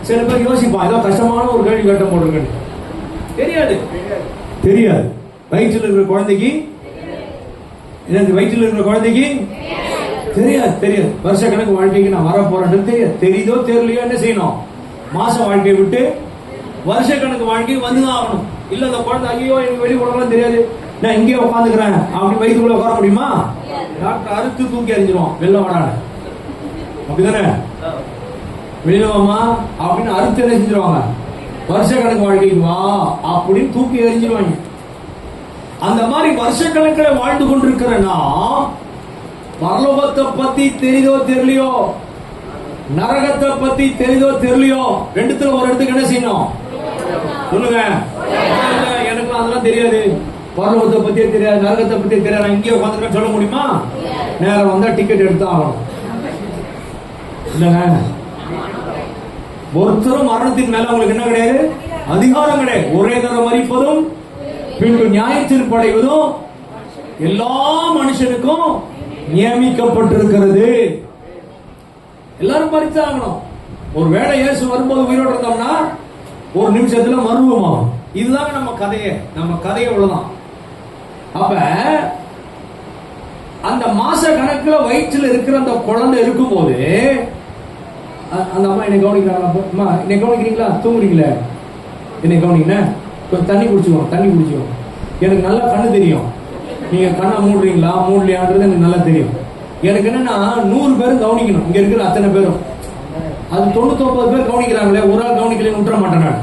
Speaker 1: சில பேர் யோசிப்பான், ஏதோ கஷ்டமான ஒரு கேள்வி கேட்ட போட்டிருக்கேன். தெரியாது. வயிற்றில் இருக்கிற குழந்தைக்கு, வயிற்றில் இருக்கிற குழந்தைக்கு தெரியாது. வருஷ கணக்கு வாழ்க்கைக்கு நான் வர போறேன் தெரியாது. தெரியுதோ தெரியலையோ என்ன செய்யணும்? மாச வாழ்க்கையை விட்டு வருஷ கணக்கு வாழ்க்கை வந்துதான் ஆகணும். இல்ல அந்த குழந்தை ஐயோ எனக்கு வெளி உலகம் தெரியாது, நான் இங்கே உட்காந்துக்கிறேன் அப்படி வயிற்றுக்குள்ள உட்கார முடியுமா? டாக்டர் அறுத்து தூக்கி அறிஞ்சிருவோம், வெளில வரான. அப்படிதானே? வெளியில வாமா அப்படின்னு அறுத்து என்ன செஞ்சிருவாங்க? வருஷ கணக்கு வாழ்க்கைக்கு வா அப்படின்னு தூக்கி எறிஞ்சிருவாங்க. அந்த மாதிரி வருஷ கணக்கில் வாழ்ந்து கொண்டிருக்கிறேன்னா, பரலோகத்தை பத்தி தெரியுதோ தெரியலையோ, நரகத்தை பத்தி தெரியுதோ தெரியலையோ, ரெண்டுத்துல ஒரு இடத்துக்கு என்ன செய்யணும் சொல்லுங்க. எனக்கு அதெல்லாம் தெரியாது, பரலோகத்தை பத்தியே தெரியாது, நரகத்தை பத்தி தெரியாது, இங்கே உட்காந்துருக்கேன்னு சொல்ல முடியுமா? நேரம் வந்தா டிக்கெட் எடுத்து ஆகணும். இல்லங்க, ஒருத்தரும் மரணத்தின் மேல உங்களுக்கு என்ன கிடையாது? அதிகாரம் கிடையாது. ஒரே தரம் மரிப்பதும் பின்பு நியாயத்தீர்ப்படைவதும் எல்லா மனுஷனுக்கும் நியமிக்கப்பட்டிருக்கிறது. எல்லாரும் மரித்தாகணும். ஒரு வேளை இயேசு வரும்போது உயிரோடு இருந்தோம்னா ஒரு நிமிஷத்துல மர்வமாகும். இதுதாங்க நம்ம கதையே அவ்வளவுதான். அப்ப அந்த மாச கணக்குல வயிற்றில் இருக்கிற அந்த குழந்தை இருக்கும்போது அந்த அம்மா என்னை கவனிக்கிறாங்களா? அம்மா என்னை கவனிக்கிறீங்களா? தூங்குறீங்களே, என்னை கவனிங்க, கொஞ்சம் தண்ணி குடிச்சுக்கோங்க. எனக்கு நல்லா கண்ணு தெரியும், நீங்க கண்ணை மூடுறீங்களா மூடலையான்றது எனக்கு நல்லா தெரியும். எனக்கு என்னன்னா 100 பேரும் கவனிக்கணும், இங்க இருக்கிற அத்தனை பேரும். அது 99 பேர் கவனிக்கிறாங்களே, ஒரு ஆள் கவனிக்கலன்னு விட்டுற மாட்டேன் நான்.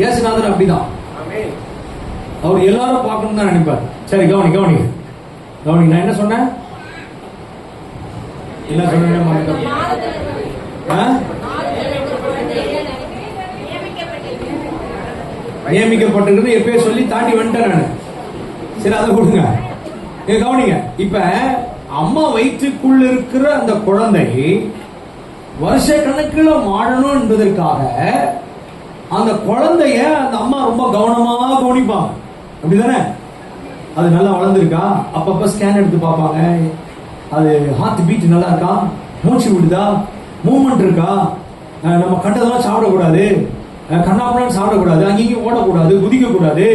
Speaker 1: இயேசுநாதர் அப்படிதான், அவர் எல்லாரும் பார்க்கணும் தான் நினைப்பார். சரி கவனிங்க. நான் என்ன சொன்னேன்? என்ன சொல்றேன்? நியமிக்கப்பட்டிருக்கு எப்பயே சொல்லி தாண்டி வந்துட்டேன் நான். சரி, அதை கொடுங்க. கவனிங்க. இப்ப அம்மா வயிற்றுக்குள்ள இருக்கிற அந்த குழந்தை வருஷ கணக்கில் வாழணும் என்பதற்காக அந்த குழந்தைய அந்த அம்மா ரொம்ப கவனமா கவனிப்பாங்க. அப்படிதானே? அது நல்லா வளர்ந்துருக்கா, அப்பப்ப ஸ்கேன் எடுத்து பார்ப்பாங்க. அது ஹார்ட் பீட் நல்லா இருக்கா, மூச்சு விடுதா, மூவ்மெண்ட் இருக்கா, நம்ம கண்டதெல்லாம் சாப்பிடக்கூடாது, கண்ணாப்பெல்லாம் சாப்பிடக்கூடாது, அங்கேயும் ஓடக்கூடாது, குதிக்க கூடாது,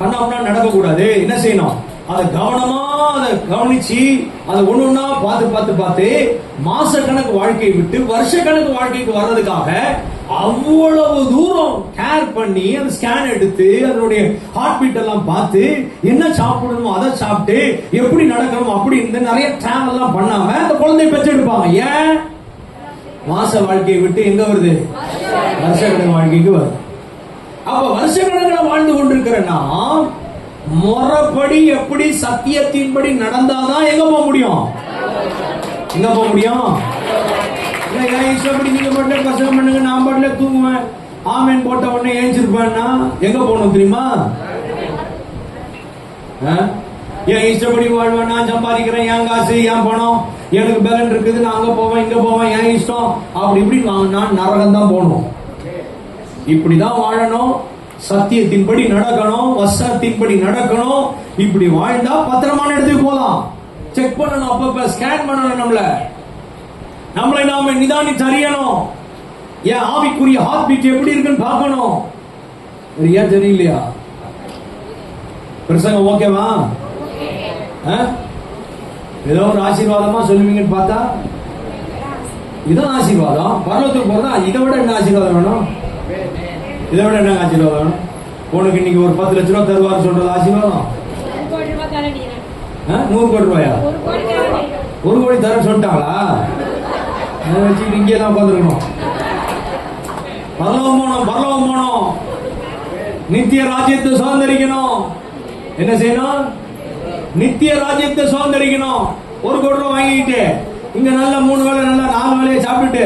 Speaker 1: கண்ணாப்பெல்லாம் நடக்கக்கூடாது. என்ன செய்யணும்? அதை கவனமா அதை கவனிச்சு அதை ஒண்ணு ஒண்ணா பார்த்து பார்த்து பார்த்து மாச கணக்கு வாழ்க்கையை விட்டு வருஷ கணக்கு வாழ்க்கைக்கு வர்றதுக்காக அவ்வளவு தூரம் கேர் பண்ணி அந்த ஸ்கேன் எடுத்து அதனுடைய ஹார்ட் பீட் எல்லாம் பார்த்து என்ன சாப்பிடணுமோ அதை சாப்பிட்டு எப்படி நடக்கணும் அப்படி இந்த நிறைய டிராவல் எல்லாம் பண்ணாம அந்த குழந்தைய பெற்றெடுப்பாங்க. ஏன்? மாச வாழ்க்கையை விட்டு எங்க வருது? வருஷ கணக்கு வாழ்க்கைக்கு வருது. அப்ப வருஷ கணக்கில் வாழ்ந்து கொண்டிருக்கிறேன்னா முறைப்படி எப்படி சத்தியத்தின்படி நடந்தாதான் எங்க போக முடியும்? எங்க போக முடியும்? இஷ்டப்படி நீங்க பாட்டுல கஷ்டம் பண்ணுங்க, நான் பாட்டுல தூங்குவேன், ஆமேன் போட்ட உடனே ஏஞ்சிருப்பேன்னா எங்க போகணும் தெரியுமா? என் இஷ்டப்படி வாழ்வேன், நான் சம்பாதிக்கிறேன், என் காசு, என் பணம், எனக்கு பேலன் இருக்குது, நான் அங்க போவேன் இங்க போவேன், என் இஷ்டம், அப்படி இப்படி நான் நரகம் தான் போகணும். இப்படிதான் வாழணும், சத்தியத்தின்படி நடக்கணும், வசனத்தின்படி நடக்கணும். இப்படி வாழ்ந்தா பத்திரமான இடத்துக்கு போலாம். செக் பண்ணணும், அப்பப்ப ஸ்கேன் பண்ணணும், நம்மளை நாம நிதானித்து அறியணும். ஏன் ஆவிக்குரிய ஹார்ட் பீட் எப்படி இருக்குன்னு பார்க்கணும். சரியா தெரியலையா? பிரசங்கம் ஓகேவா? ஏதோ ஒரு ஆசீர்வாதமா சொல்லுவீங்கன்னு பார்த்தா இதான் ஆசீர்வாதம். பரலோகத்துக்கு போறதா இதை விட என்ன ஆசீர்வாதம் வேணும்? இதை விட என்ன ஆசீர்வாதம் வேணும்? உனக்கு இன்னைக்கு ஒரு 10 லட்ச ரூபா தருவார் சொல்றது ஆசீர்வாதம்? 100 கோடி ரூபாயா? 1 கோடி தர சொல்லிட்டாங்களா? வச்சுக்கிட்டு இங்கே தான் உட்காந்துருக்கணும். பரலோகம் போனோம், பரலோகம் போனோம், நித்திய ராஜ்யத்தை சுதந்திரிக்கணும். என்ன செய்யணும்? நித்திய ராஜ்யத்தை சுதந்திரிக்கணும். 1 கோடி ரூபாய் வாங்கிட்டு இங்க நல்ல 3 வேளை நல்லா 4 வேளையை சாப்பிட்டுட்டு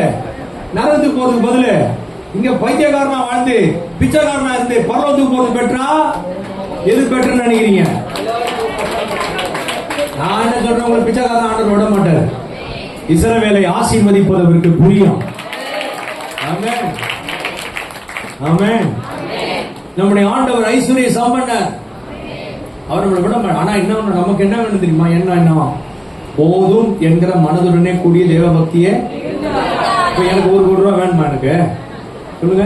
Speaker 1: நரகத்துக்கு போறதுக்கு பதிலு இங்க பைத்தியக்காரனா வாழ்ந்து பிச்சைக்காரனா இருந்து பரலோகத்துக்கு போறது பெற்றா? எது பெற்றன்னு நினைக்கிறீங்க? நான் என்ன சொல்றேன், உங்களை பிச்சைக்காரன் ஆண்டவர் விட மாட்டார். இஸ்ரவேலை ஆசீர்வதிப்பது அவருக்கு புரியும். ஆமென், ஆமென். நம்முடைய ஆண்டவர் ஐஸ்வர்ய சம்பன்னர், அவர் நம்மளை விட மாட்டார். ஆனா என்ன நமக்கு என்ன வேணும் தெரியுமா? என்ன போதும் என்கிற மனதுடனே கூடிய தேவ பக்தியே. எனக்கு 1 கோடி ரூபாய் வேணுமா? எனக்கு சொல்லுங்க,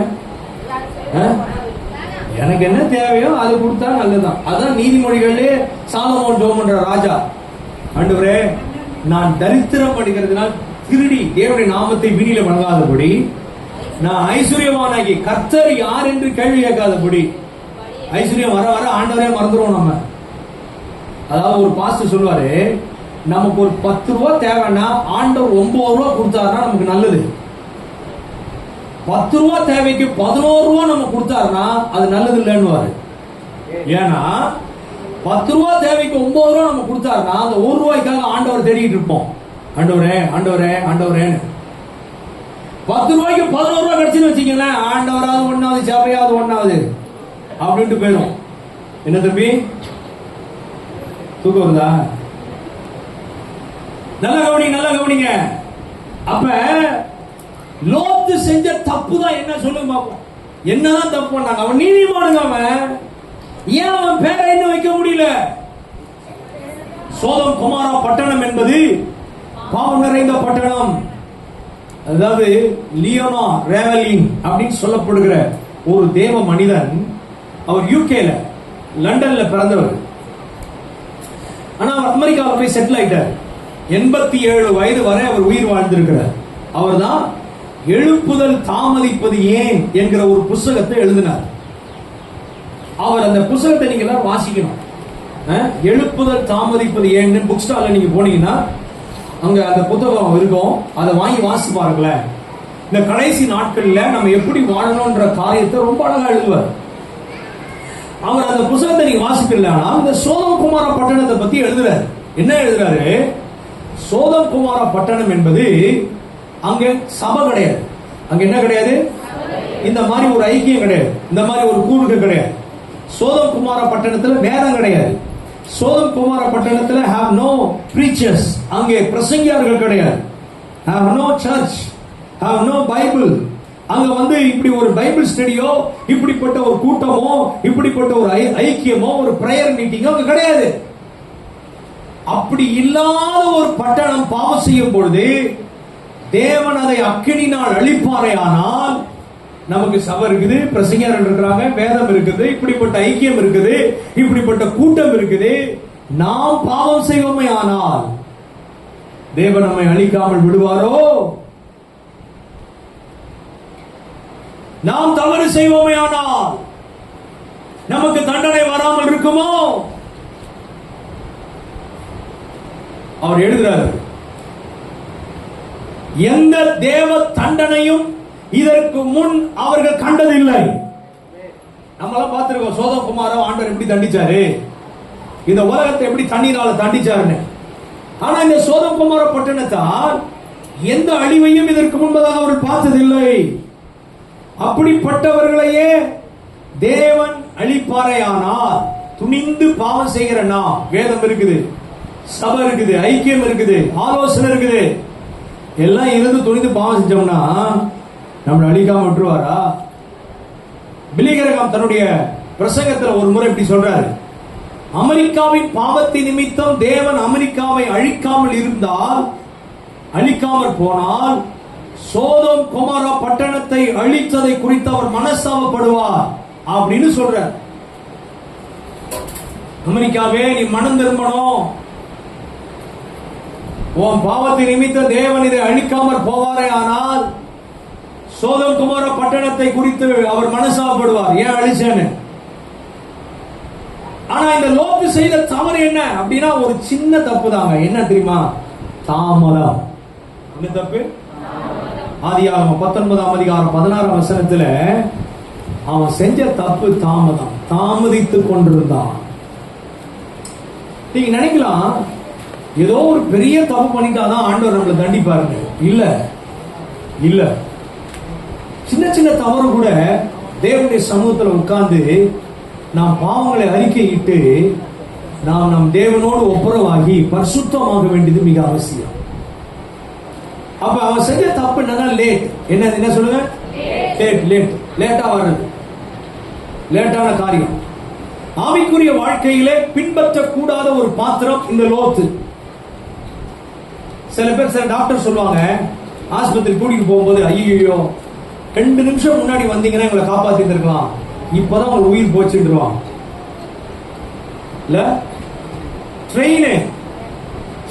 Speaker 1: எனக்கு என்ன தேவையோ அது கொடுத்தா நல்லதுதான். அதான் நீதிமொழிகளே சாலமோன் ஜெபம் பண்ற ராஜா, ஆண்டவரே நான் தரித்திரம் படிக்கிறதுனால் திருடி தேவனுடைய நாமத்தை வீணில வணங்காதபடி, நான் ஐஸ்வர்யவானாகி கர்த்தர் யார் என்று கேள்வி கேட்காதபடி. ஐஸ்வர்யம் வர வர ஆண்டவரே மறந்துடுவோம் நம்ம. அதாவது ஒரு பாஸ்டர் சொல்லுவாரு, நமக்கு ஒரு 10 ரூபா தேவைன்னா ஆண்டவர் 9 ரூபா கொடுத்தாருன்னா நமக்கு நல்லது. 10 ரூபா தேவைக்கு 11 ரூபா நம்ம கொடுத்தாருன்னா அது நல்லது இல்லைன்னு. ஏன்னா 10 ரூபா தேவைக்கு 9 ரூபா நம்ம கொடுத்தாருன்னா அந்த 1 ரூபாய்க்காக ஆண்டவர் தேடிட்டு இருப்போம். ஆண்டவரே ஆண்டவரே ஆண்டவரேன்னு. 10 ரூபாய்க்கு 11 ரூபா கிடைச்சுன்னு வச்சுக்கங்களேன், ஆண்டவராது ஒண்ணாவது சபையாவது ஒண்ணாவது அப்படின்ட்டு போயிடும். என்ன தம்பி, தூக்கம் வருதா? நல்ல கவனிங்க. அப்ப லோத்து செஞ்ச தப்பு தான் என்ன சொல்லுங்க பாப்போம். என்னதான் தப்பு பண்ணாங்க? அவன் நீதிமானுங்க. அவன் ஏன் அவன் பேரை இன்னும் வைக்க முடியல? சோதம் குமாரா பட்டணம் என்பது பாவம் நிறைந்த பட்டணம். அதாவது லியோனா ரேவலின் அப்படின்னு சொல்லப்படுகிற ஒரு தேவ மனிதன். அவர் யூகேல லண்டன்ல பிறந்தவர். ஆனா அவர் அமெரிக்காவில் போய் செட்டில் ஆயிட்டார். 87 வயது வரை அவர் உயிர் வாழ்ந்திருக்கிறார். அவர் தான் எழுப்புதல் தாமதிப்பது ஏன் என்கிற ஒரு புத்தகத்தை எழுதினார். அவர் அந்த புத்தகத்தை நீங்க எல்லாம் வாசிக்கணும். எழுப்புதல் தாமதிப்பது ஏன் புக் ஸ்டால்ல நீங்க போனீங்கன்னா அங்க அந்த புத்தகம் இருக்கும். அதை வாங்கி வாசிச்சு பாருங்களேன். இந்த கடைசி நாட்கள்ல நம்ம எப்படி வாழணும்ன்ற காரியத்தை ரொம்ப அழகா எழுதுவார். அவர் அந்த புத்தகத்தை நீங்க வாசிக்கலன்னா இந்த சோதம் குமார பட்டணத்தை பத்தி எழுதுறாரு. என்ன எழுதுறாரு? சோதம் குமாரா பட்டணம் என்பது அங்க சபை கிடையாது. அங்க என்ன கிடையாது? இந்த மாதிரி ஒரு ஐக்கியம் கிடையாது, இந்த மாதிரி ஒரு கூடுகை கிடையாது. சோதம் குமாரா பட்டணத்துல வேதம் கிடையாது. சோதம் குமாரா பட்டணத்துல have no preachers, அங்கே பிரசங்கியார்கள் கிடையாது. have no church, have no bible. அங்க வந்து இப்படி ஒரு பைபிள் ஸ்டடியோ, இப்படிப்பட்ட ஒரு கூட்டமோ, இப்படிப்பட்ட ஒரு ஐக்கியமோ, ஒரு பிரேயர் மீட்டிங்கோ அங்க கிடையாது. அப்படி இல்லாத ஒரு பட்டணம் பாவம் செய்யும் பொழுது தேவன் அதை அக்கினினால் அழிப்பாரே. ஆனால் நமக்கு சபை இருக்குது, பிரசங்கியார்கள் இருக்கிறாங்க, வேதம் இருக்குது, இப்படிப்பட்ட ஐக்கியம் இருக்குது, இப்படிப்பட்ட கூட்டம் இருக்குது. நாம் பாவம் செய்வோமே ஆனால் தேவன் நம்மை அழிக்காமல் விடுவாரோ? நாம் தவறு செய்வோமே ஆனால் நமக்கு தண்டனை வராமல் இருக்குமோ? அவர் எழுதுறாரு, எந்த தேவ தண்டனையும் இதற்கு முன் அவர்கள் கண்டதில்லை. நம்மளாம் பார்த்திருக்கோம் சோதம் குமாரா ஆண்டவர் எப்படி தண்டிச்சாரு, இந்த உலகத்தை எப்படி தண்ணீரால தண்டிச்சாருன்னு. ஆனா இந்த சோதம் குமாரா பட்டணத்தால் எந்த அழிவையும் இதற்கு முன்பதாக அவர்கள் பார்த்ததில்லை. அப்படிப்பட்டவர்களையே தேவன் அழிப்பாரையானால் துணிந்து பாவம் செய்கிற நாம், வேதம் இருக்குது, சபை இருக்குது, ஐக்கியம் இருக்குது, ஆலோசனை இருக்குது, எல்லாம் இருந்து துணிந்து பாவம் செஞ்சோம்னா நம்மளை அழிக்காம விட்டுருவாரா? பிலிகிரகாம் தன்னுடைய பிரசங்கத்தில் ஒரு முறை இப்படி சொல்றாரு, அமெரிக்காவின் பாவத்தின் நிமித்தம் தேவன் அமெரிக்காவை அழிக்காமல் இருந்தால், அழிக்காமல் போனால் சோதம் குமாரா பட்டணத்தை அழித்ததை குறித்து அவர் மனஸ்தாபப்படுவார் அப்படின்னு சொல்றார். அமெரிக்காவே நீ மனம் திரும்பணும், உன் பாவத்தின் நிமித்தம் தேவன் இதை அழிக்காமல் போவாரே. ஆனால் சோதம் குமாரா பட்டணத்தை குறித்து அவர் மனசாப்படுவார், ஏன் அழிச்சேன்னு. ஆனா இந்த லோத்து செய்த தவறு என்ன அப்படின்னா ஒரு சின்ன தப்பு தாங்க. என்ன தெரியுமா? தாமதம். என்ன தப்பு? ஆதியாகமம் 19ஆம் அதிகாரம் 16ஆம் வசனத்துல அவன் செஞ்ச தப்பு தாமதம், தாமதித்துக் கொண்டிருந்தான். நீங்க நினைக்கலாம் ஏதோ ஒரு பெரிய தப்பு பண்ணிட்டாதான் ஆண்டவர் நம்மளை தண்டிப்பாருங்க. இல்ல இல்ல, சின்ன சின்ன தவறு கூட தேவனுடைய சமூகத்தில் உட்கார்ந்து நாம் பாவங்களை அறிக்கையிட்டு நாம் நம் தேவனோடு ஒப்புரவாகி பரிசுத்தமாக வேண்டியது மிக அவசியம். அப்ப அவன் செஞ்ச தப்பு என்னன்னா லேட். என்ன சொல்லுங்க? லேட்டா வர்றது, லேட்டான காரியம். ஆவிக்குரிய வாழ்க்கையிலே பின்பற்றக்கூடாத ஒரு பாத்திரம் இந்த லோத்து. சில பேர், சில டாக்டர் சொல்லுவாங்க, ஆஸ்பத்திரி கூட்டிட்டு போகும்போது, ஐயோ 2 நிமிஷம் முன்னாடி வந்தீங்கன்னா எங்களை காப்பாத்திட்டு இருக்கலாம், இப்பதான் உங்க உயிர் போச்சுருவான். இல்ல ட்ரெயின்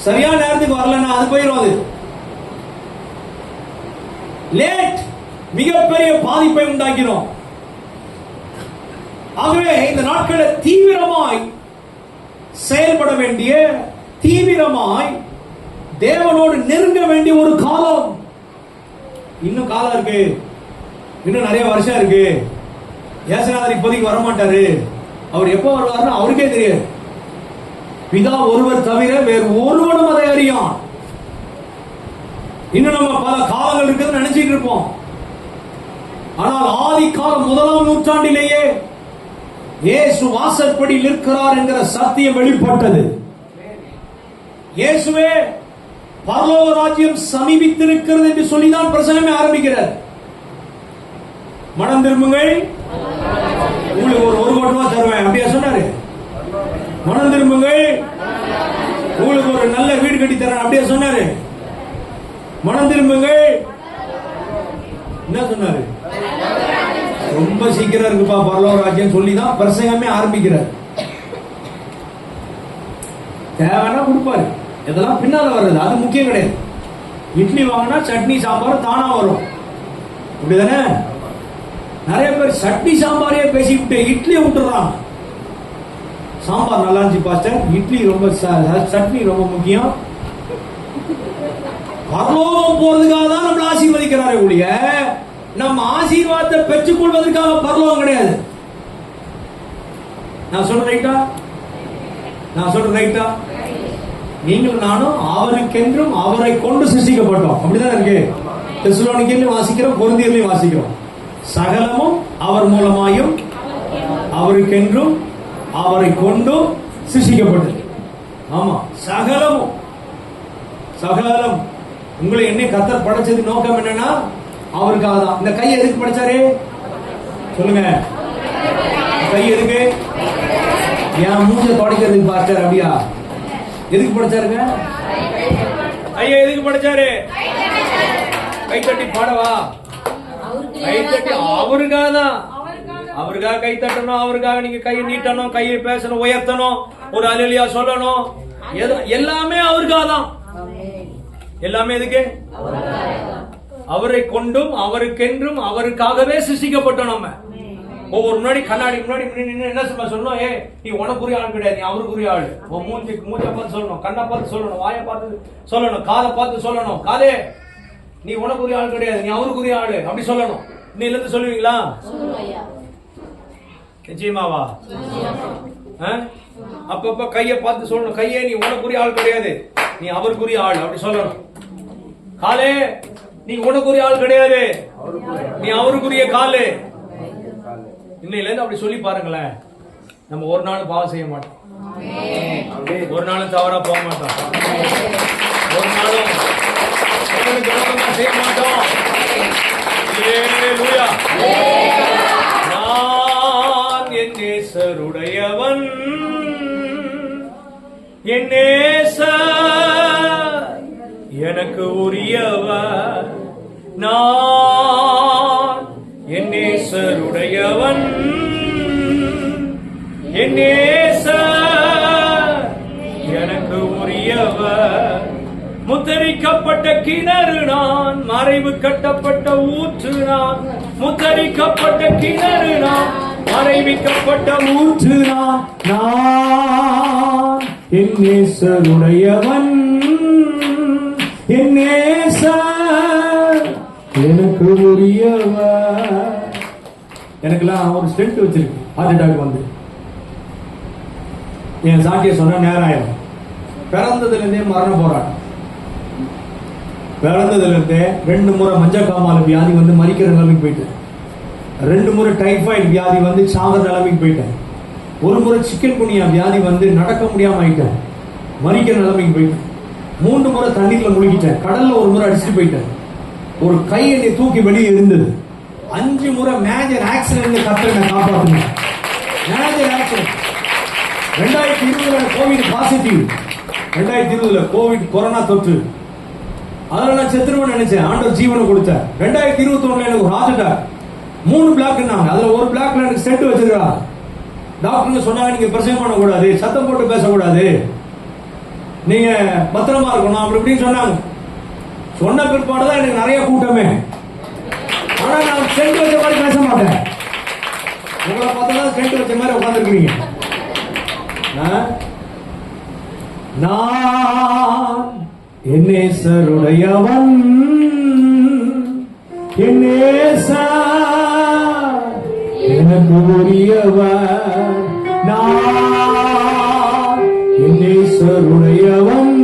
Speaker 1: சரியான நேரத்துக்கு வரலன்னா அது போயிடும். அது லேட் மிகப்பெரிய பாதிப்பை உண்டாக்கிறோம். ஆகவே இந்த நாட்களில் தீவிரமாய் செயல்பட வேண்டிய, தீவிரமாய் தேவனோடு நெருங்க வேண்டிய ஒரு காலம். இன்னும் காலம் இருக்கு, இன்னும் நிறைய வருஷம் இருக்கு. இயேசுநாதர் இப்போதைக்கு வரமாட்டாரு, அவர் எப்போ வருவாருன்னு அவருக்கே தெரியாது. பிதா ஒருவர் தவிர வேறு ஒருவனும் அதை அறியான். இன்னும் நம்ம பல காலங்கள் இருக்குன்னு நினைச்சிட்டு இருப்போம். ஆனால் ஆதி காலம் 1ஆம் நூற்றாண்டிலேயே இயேசு வாசற்படி நிற்கிறார் என்கிற சத்தியம் வெளிப்பட்டது. இயேசுவே பரலோக ராஜ்யம் சமீபித்திருக்கிறது என்று சொல்லிதான் பிரசங்கமே ஆரம்பிக்கிறார். மனம் திரும்புங்கள், உங்களுக்கு ஒரு 1 கோடி ரூபாய் தருவேன் அப்படியா சொன்னாரு? மனம் திரும்புங்கள், உங்களுக்கு ஒரு நல்ல வீடு கட்டி தரேன் அப்படியே சொன்னாரு? மனம் திரும்புங்கள், என்ன சொன்னாரு? ரொம்ப சீக்கிரம் இருக்குப்பா பரலோக ராஜ்யம் சொல்லிதான் பிரசங்கமே ஆரம்பிக்கிறார். தேவைன்னா கொடுப்பாரு, இதெல்லாம் பின்னால வர்றது, அது முக்கியம் கிடையாது. இட்லி வாங்கினா சட்னி சாம்பார் தானா வரும், அப்படிதானே? நிறைய பேர் சட்னி சாம்பாரே பேசிக்கிட்டு இட்லியை விட்டுறாங்க. சாம்பார் நல்லா இருந்துச்சு பாஸ்டர், இட்லி ரொம்ப, சட்னி ரொம்ப முக்கியம். பரலோகம் போறதுக்காக தான் நம்மள ஆசீர்வதிக்கிறாரே ஒழிய நம்ம ஆசீர்வாதத்தை பெற்றுக் கொள்வதற்காக பரலோகம் கிடையாது. நான் சொல்றேன் ரைட்டா? நீங்கள் நானும் அவருக்கென்றும் அவரை கொண்டு சிருஷ்டிக்கப்பட்டோம். அப்படிதான் இருக்கு. தெசலோனிக்கேயர்லயும் வாசிக்கிறோம், கொரிந்தியர்லயும் வாசிக்கிறோம். சகலமும் அவர் மூலமாயும் அவருக்கென்றும் அவரை கொண்டும் சிருஷ்டிக்கப்பட்டது. ஆமா, சகலமும். சகலம் உங்களை என்ன கர்த்தர் படைச்சது நோக்கம் என்னன்னா அவருக்காக தான். இந்த கையை எதுக்கு படைச்சாரு சொல்லுங்க? கை எதுக்கு? என் மூஞ்ச தொடக்கிறதுக்கு பாஸ்டர். அப்படியா? எதுக்கு படைச்சாருங்க? கையை எதுக்கு படைச்சாரு? கை தட்டி பாடவா? கை தட்டி அவருக்காக தான். அவருக்காக கை தட்டணும், அவருக்காக நீங்க கையை நீட்டணும், கையை பேசணும், உயர்த்தணும், ஒரு அல்லேலூயா சொல்லணும். எல்லாமே அவருக்காக தான். எல்லாமே எதுக்கு? அவரை கொண்டும் அவருக்கென்றும் அவருக்காகவே சிருஷ்டிக்கப்பட்டோம். நம்ம ஒவ்வொரு முன்னாடி கண்ணாடி முன்னாடி என்ன சொல்லணும்? ஏ நீ உனக்குரிய ஆள் கிடையாது, நீ அவருக்குரிய ஆள். உன் மூஞ்ச பார்த்து சொல்லணும், கண்ணை பார்த்து சொல்லணும், வாயை பார்த்து சொல்லணும், காதை பார்த்து சொல்லணும். காதே நீ உனக்குரிய ஆள் கிடையாது, நீ அவருக்குரிய ஆளு அப்படி சொல்லணும். இன்னையில இருந்து சொல்லுவீங்களா? நிச்சயமாவா? அப்பப்ப கையை பார்த்து சொல்லணும். கையே நீ உனக்குரிய ஆள் கிடையாது, நீ அவருக்குரிய ஆள் அப்படி சொல்லணும். காலே நீ உனக்குரிய ஆள் கிடையாது, நீ அவருக்குரிய காலு. இன்னையில இருந்து அப்படி சொல்லி பாருங்களேன். நம்ம ஒரு நாள் பாவம் செய்ய மாட்டோம், ஒரு நாளும் தவறா போக மாட்டோம், ஒரு நாளும் செய்ய மாட்டோம். நான் என் நேசருடையவன், என் நேசர் எனக்கு உரியவர். நான் என் நேசருடையவன், என் நேசர் எனக்கு உரியவர். முத்தரிக்கப்பட்ட கிணறு நான், மறைவு கட்டப்பட்ட ஊற்று நான். முத்தரிக்கப்பட்ட கிணறு நான், மறைவிக்கப்பட்ட ஊற்று நான். நான் என் நேசருடையவன், என் நேசர் எனக்கு உரியவர். எனக்குலாம் ஒரு ஸ்டென்ட் வச்சிருக்கு. ஹார்ட் அட்டாக் வந்து என் சாட்டிய சொன்ன நேரம் ஆயிடும். பிறந்ததுல இருந்தே மரண போராட்டம். பிறந்ததுல இருந்தே 2 முறை மஞ்சக்காமால வியாதி வந்து மறிக்கிற நிலைமைக்கு போயிட்டேன். 2 முறை டைபாய்டு வியாதி வந்து சாகிற நிலைமைக்கு போயிட்டேன். 1 முறை சிக்கன் குனியா வியாதி வந்து நடக்க முடியாம ஆயிட்டேன், மறிக்கிற நிலைமைக்கு போயிட்டேன். 3 முறை தண்ணீர்ல முழுகிட்டேன். கடல்ல 1 முறை அடிச்சுட்டு போயிட்டேன். ஒரு கை என்னை தூக்கி வெளியே இருந்தது. 5 முறை மேஜர் ஆக்சிடென்ட் கர்த்தர் என்னை காப்பாற்றினார். Major accident. 2020 Covid positive. 2020 Covid corona தொற்று. அதனால நான் செத்துருவேன் நினைச்சேன். ஆண்டவர் ஜீவனை கொடுத்தார். 2021 எனக்கு ஒரு ஹார்ட் அட்டாக். 3 பிளாக்னாங்க. அதுல ஒரு பிளாக்ல எனக்கு ஸ்டென்ட் வச்சிருக்காங்க. டாக்டர் சொன்னாங்க நீங்க பிரசவம் பண்ணக்கூடாது, சத்தம் போட்டு பேசக்கூடாது, நீங்க பத்திரமா இருக்கணும் அப்படி இப்படின்னு சொன்னாங்க. சொன்ன பிற்பாடுதான் எனக்கு நிறைய கூட்டமே. ஆனா நான் ஸ்டென்ட் வச்ச மாதிரி பேச மாட்டேன். உங்களை பார்த்தா ஸ்டென்ட் வச்ச மாதிரி உட்காந்துருக்கீங்க. நான் என் நேசருடையவன், என் நேசர் எனக்கு உரியவர். நான் என் நேசருடையவன்,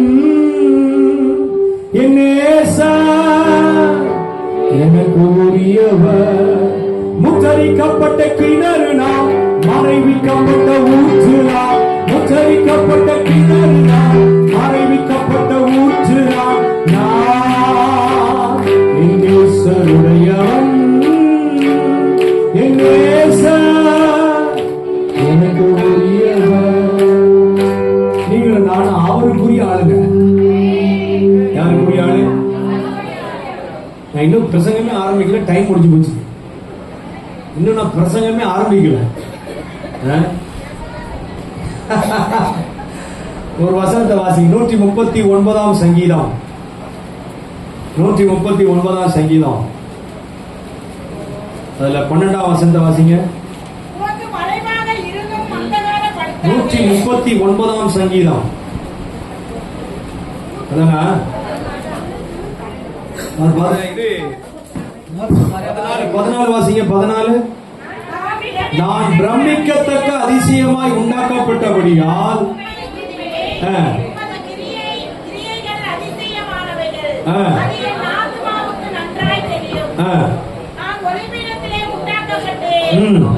Speaker 1: என் நேசர் எனக்கு உரியவர். முத்தரிக்கப்பட்ட கிணறு நாம், மறைவிக்கப்பட்ட ஊற்று நாம். முத்தரிக்கப்பட்ட கிணறு நாம், மறைவிக்கப்பட்ட ஊற்று நாம். நான் என் நேசருடையவன், என் நேசர் எனக்கு உரியவர். நீங்கள் நானும் அவருக்குரிய ஆளுங்க. யாருக்குரிய ஆளு? நான் இன்னும் பிரசங்கமே ஆரம்பிக்கல, டைம் முடிஞ்சு போச்சு. இன்னும் நான் பிரசங்கமே ஆரம்பிக்கல. ஒரு வசனத்தை வாசி. 139 சங்கீதம். 139 சங்கீதம். அதுல 12 வசனத்தை வாசிங்க. 139 சங்கீதம். அதானா? இது 14 வாசிங்க. 14. நான் பிரமிக்கத்தக்க அதிசயமாய் உண்டாக்கப்பட்டபடியால்
Speaker 2: அது என் ஆத்துமாவுக்கு நன்றாய் தெரியும். நான் ஒளிபீடத்திலே உண்டாக்கப்பட்டு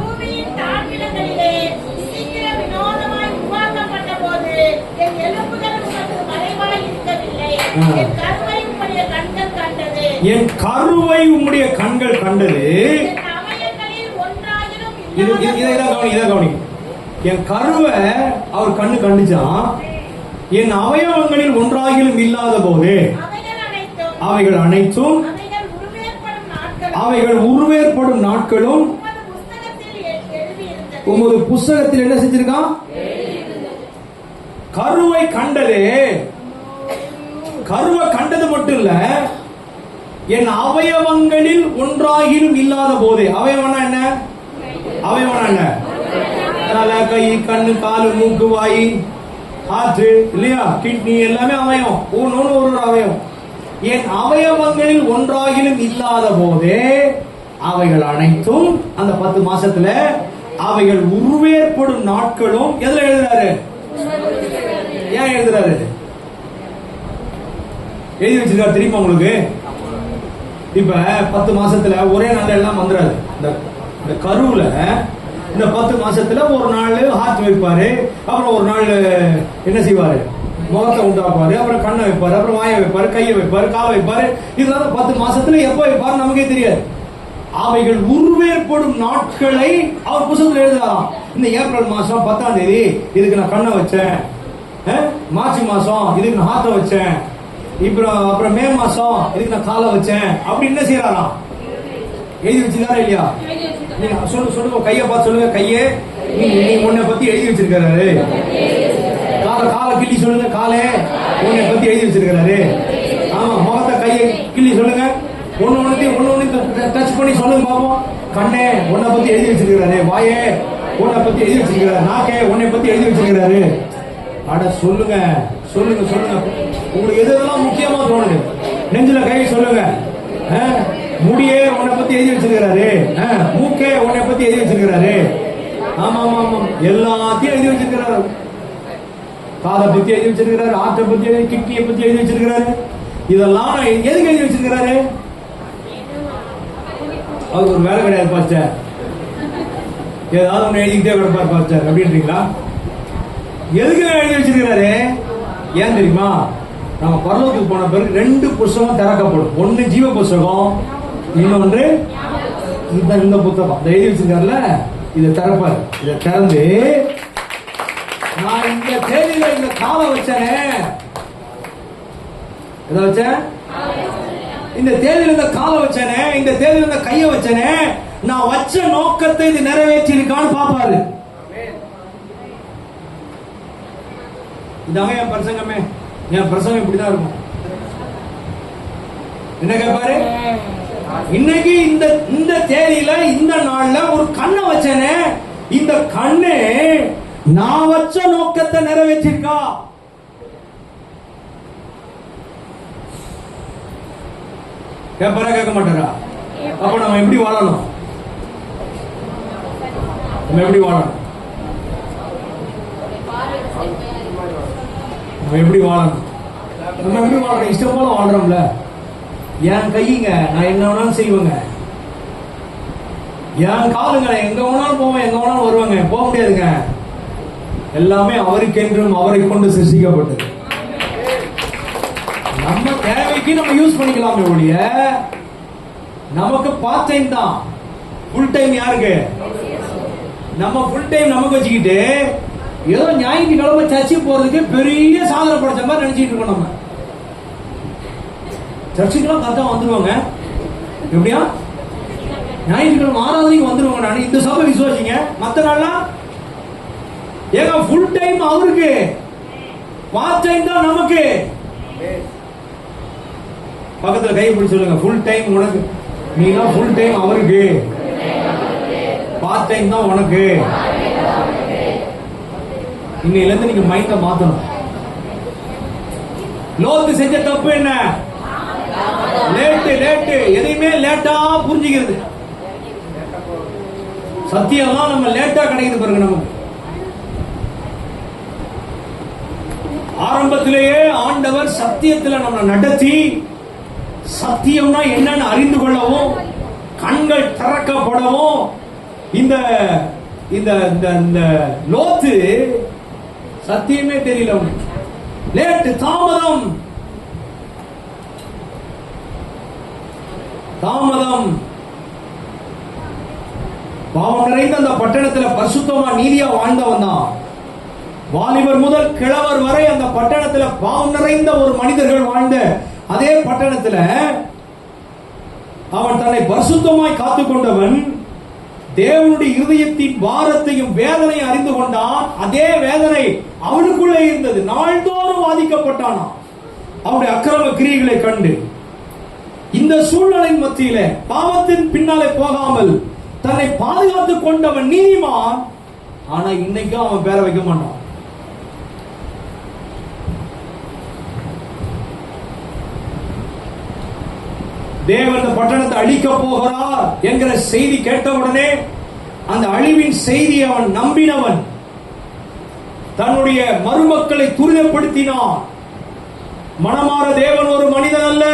Speaker 2: பூமியின் தாழ்விடங்களிலே விசித்திர வினோதமாய் உருவாக்கப்பட்ட போது என் எலும்புகள் உனக்கு மறைவாய் இருக்கவில்லை. என் கருவை உம்முடைய கண்கள் கண்டது.
Speaker 1: என் கருவை உம்முடைய கண்கள் கண்டது.
Speaker 2: என் அவயங்களில் ஒன்றாயிரம்
Speaker 1: இதை கவனி. என் கருவை அவர் கண்ணு கண்டுச்சான். என் அவயவங்களில் ஒன்றாகிலும் இல்லாத போது அவைகள் அனைத்தும் அவைகள் உருவேற்படும் நாட்களும் உமது புஸ்தகத்தில் என்ன செஞ்சிருக்கான்? கருவை கண்டதே. கருவை கண்டது மட்டும் இல்ல, என் அவயவங்களில் ஒன்றாகிலும் இல்லாத போது. அவயவனா என்ன? அவயவனா என்ன? தலை, கை, கண்ணு, காலு, மூக்கு, வாய், ஆற்று இல்லையா, கிட்னி எல்லாமே அவயம். ஒன்னு ஒரு அவயம். என் அவயவங்களில் ஒன்றாகிலும் இல்லாத போதே அவைகள் அனைத்தும் அந்த 10 மாசத்துல அவைகள் உருவேற்படும் நாட்களும் எதுல எழுதுறாரு? ஏன் எழுதுறாரு? எழுதி வச்சிருக்காரு தெரியுமா உங்களுக்கு? இப்ப 10 மாசத்துல ஒரே நாள் எல்லாம் வந்துடாது. இந்த கருவுல இந்த 10 மாசத்துல ஒரு நாள் ஹார்ட் வைப்பாரு, அப்புறம் ஒரு நாள் என்ன செய்வாரு? முகத்தை உண்டாக்குவாரு, அப்புறம் கண்ணை வைப்பாரு, அப்புறம் வாயை வைப்பாரு, கையை வைப்பாரு, காலை வைப்பாரு. இதெல்லாம் 10 மாசத்துல எப்ப வைப்பாரு நமக்கே தெரியாது. அவைகள் உருவேற்படும் நாட்களை அவர் புத்தகத்தில் எழுதலாம். இந்த ஏப்ரல் மாசம் 10ஆம் தேதி இதுக்கு நான் கண்ணை வச்சேன், மார்ச் மாசம் இதுக்கு நான் ஹார்ட்டை வச்சேன், அப்புறம் மே மாசம் இதுக்கு நான் காலை வச்சேன். அப்படி என்ன செய்யறாராம்? எழுதி வச்சுதாரா இல்லையா? சொல்லுங்க, கையை பார்த்து சொல்லுங்க. கையே நீ உன்னை பத்தி எழுதி வச்சிருக்காரு. காலை கிள்ளி சொல்லுங்க. காலே உன்னை பத்தி எழுதி வச்சிருக்காரு. ஆமா, முகத்தை கையை கிள்ளி சொல்லுங்க. ஒன்னு டச் பண்ணி சொல்லுங்க பாப்போம். கண்ணே உன்னை பத்தி எழுதி வச்சிருக்காரு. வாயே உன்னை பத்தி எழுதி வச்சிருக்காரு. நாக்கே உன்னை பத்தி எழுதி வச்சிருக்காரு. அட சொல்லுங்க சொல்லுங்க சொல்லுங்க. உங்களுக்கு எதெல்லாம் முக்கியமா தோணுது நெஞ்சில கையை சொல்லுங்க. முடியே உன்னை பத்தி எழுதி வச்சிருக்காரு. மூக்கே உன்னை பத்தி எழுதி வச்சிருக்காரு. ஆமா ஆமா ஆமா, எல்லாத்தையும் எழுதி வச்சிருக்கிறாரு. காதை பத்தி எழுதி வச்சிருக்கிறாரு, ஆற்றை பத்தி, கிட்னியை பத்தி எழுதி வச்சிருக்கிறாரு. இதெல்லாம் எதுக்கு எழுதி வச்சிருக்கிறாரு? அவருக்கு ஒரு வேலை கிடையாது பாஸ்டர், ஏதாவது ஒண்ணு எழுதிக்கிட்டே கிடப்பார் பாஸ்டர் அப்படின்றீங்களா? எதுக்கு எழுதி வச்சிருக்கிறாரு? ஏன் தெரியுமா? நம்ம பரலோகத்துக்கு போன பிறகு 2 புத்தகம் திறக்கப்படும். ஒன்னு ஜீவ புத்தகம், இன்னொன்று இந்த புத்தகம். எழுதி வச்சிருக்காருல, இதை திறப்பாரு. இதை திறந்து நான் இந்த தேதியில இந்த காலை வச்சேனே, எதை வச்சேன்? இந்த தேதியில இந்த காலை வச்சேனே, இந்த தேதியில இந்த கையை வச்சேனே, நான் வச்ச நோக்கத்தை இது நிறைவேற்றி இருக்கான்னு பாப்பாரு. இதாங்க என் பிரசங்கமே. என் பிரசங்கம் இப்படிதான் இருக்கும். என்ன கேட்பாரு? இன்னைக்கு இந்த தேதியில இந்த நாள்ல ஒரு கண்ணை வச்சேனே, இந்த கண்ணு நான் வச்ச நோக்கத்தை நிறைவேற்றிருக்கா? கேட்பாரா கேட்க மாட்டாரா? அப்ப நம்ம எப்படி வாழணும்? நம்ம எப்படி வாழணும்? நம்ம எப்படி வாழணும்? நம்ம எப்படி வாழணும்? இஷ்டம் போல வாழ்றோம்ல. என் கையுங்க, நான் என்ன வேணாலும் செய்வேங்க. என் காலுங்க, எங்க வேணாலும் போவேன், எங்க வேணாலும் வருவாங்க. போக முடியாதுங்க. எல்லாமே அவருக்கென்றும் அவரை கொண்டு சிருஷ்டிக்கப்பட்டது. நம்ம தேவைக்கு நம்ம யூஸ் பண்ணிக்கலாமே ஒழிய, நமக்கு பார்ட் டைம் தான். ஃபுல் டைம் யாருக்கு? நம்ம ஃபுல் டைம் நமக்கு வச்சுக்கிட்டு ஏதோ ஞாயிற்றுக்கிழமை சர்ச்சு போறதுக்கு பெரிய சாதனை படைச்ச மாதிரி நினைச்சிட்டு இருக்கோம். நம்ம சர்ச்சுக்கெல்லாம் கரெக்டா வந்துருவாங்க. எப்படியா? ஞாயிற்றுக்கிழமை ஆராதனைக்கு வந்துருவாங்க. நான் இந்த சபை விசுவாசிங்க. மற்ற நாள்லாம் ஏங்க ஃபுல் டைம் அவருக்கு, பார்ட் டைம் தான் நமக்கு. பக்கத்துல கை பிடிச்சு சொல்லுங்க, ஃபுல் டைம் உனக்கு, நீங்க ஃபுல் டைம் அவருக்கு, பார்ட் டைம் தான் உனக்கு. இன்னையில இருந்து நீங்க மைண்ட மாத்தணும். லோத்து செஞ்ச தப்பு என்ன? லேட்டு எதையுமே லேட்டா புரிஞ்சுக்கிறது. சத்தியம்லாம் நம்ம லேட்டா கிடைக்குது பாருங்க. நமக்கு ஆரம்பத்திலேயே ஆண்டவர் சத்தியத்துல நம்ம நடத்தி சத்தியம்னா என்னன்னு அறிந்து கொள்ளவும், கண்கள் திறக்கப்படவும் இந்த இந்த இந்த லோத்து சத்தியமே தெரியல. லேட், தாமதம் தாமதம். பாவம் நிறைந்த அந்த பட்டணத்துல பரிசுத்தமா நீதியா வாழ்ந்தவன் தான். வாலிபர் முதல் கிழவர் வரை அந்த பட்டணத்துல பாவம் நிறைந்த ஒரு மனிதர்கள் வாழ்ந்த அதே பட்டணத்துல அவன் தன்னை பரிசுத்தமாய் காத்துக் கொண்டவன். தேவனுடைய இருதயத்தின் பாரத்தையும் வேதனையை அறிந்து கொண்டான். அதே வேதனை அவனுக்குள்ளே இருந்தது. நாள்தோறும் பாதிக்கப்பட்டானா அவனுடைய அக்கிரம கிரியைகளை கண்டு. இந்த சூழ்நிலையின் மத்தியில பாவத்தின் பின்னாலே போகாமல் தன்னை பாதுகாத்துக் கொண்டவன் நீதிமான். ஆனா இன்னைக்கும் அவன் பேர வைக்க மாட்டான். தேவன் இந்த பட்டணத்தை அழிக்க போகிறார் என்கிற செய்தி கேட்டவுடனே அந்த அழிவின் செய்தியை அவன் நம்பினவன். தன்னுடைய மருமக்களை துரிதப்படுத்தினான். மனமாற தேவன் ஒரு மனிதன் அல்ல,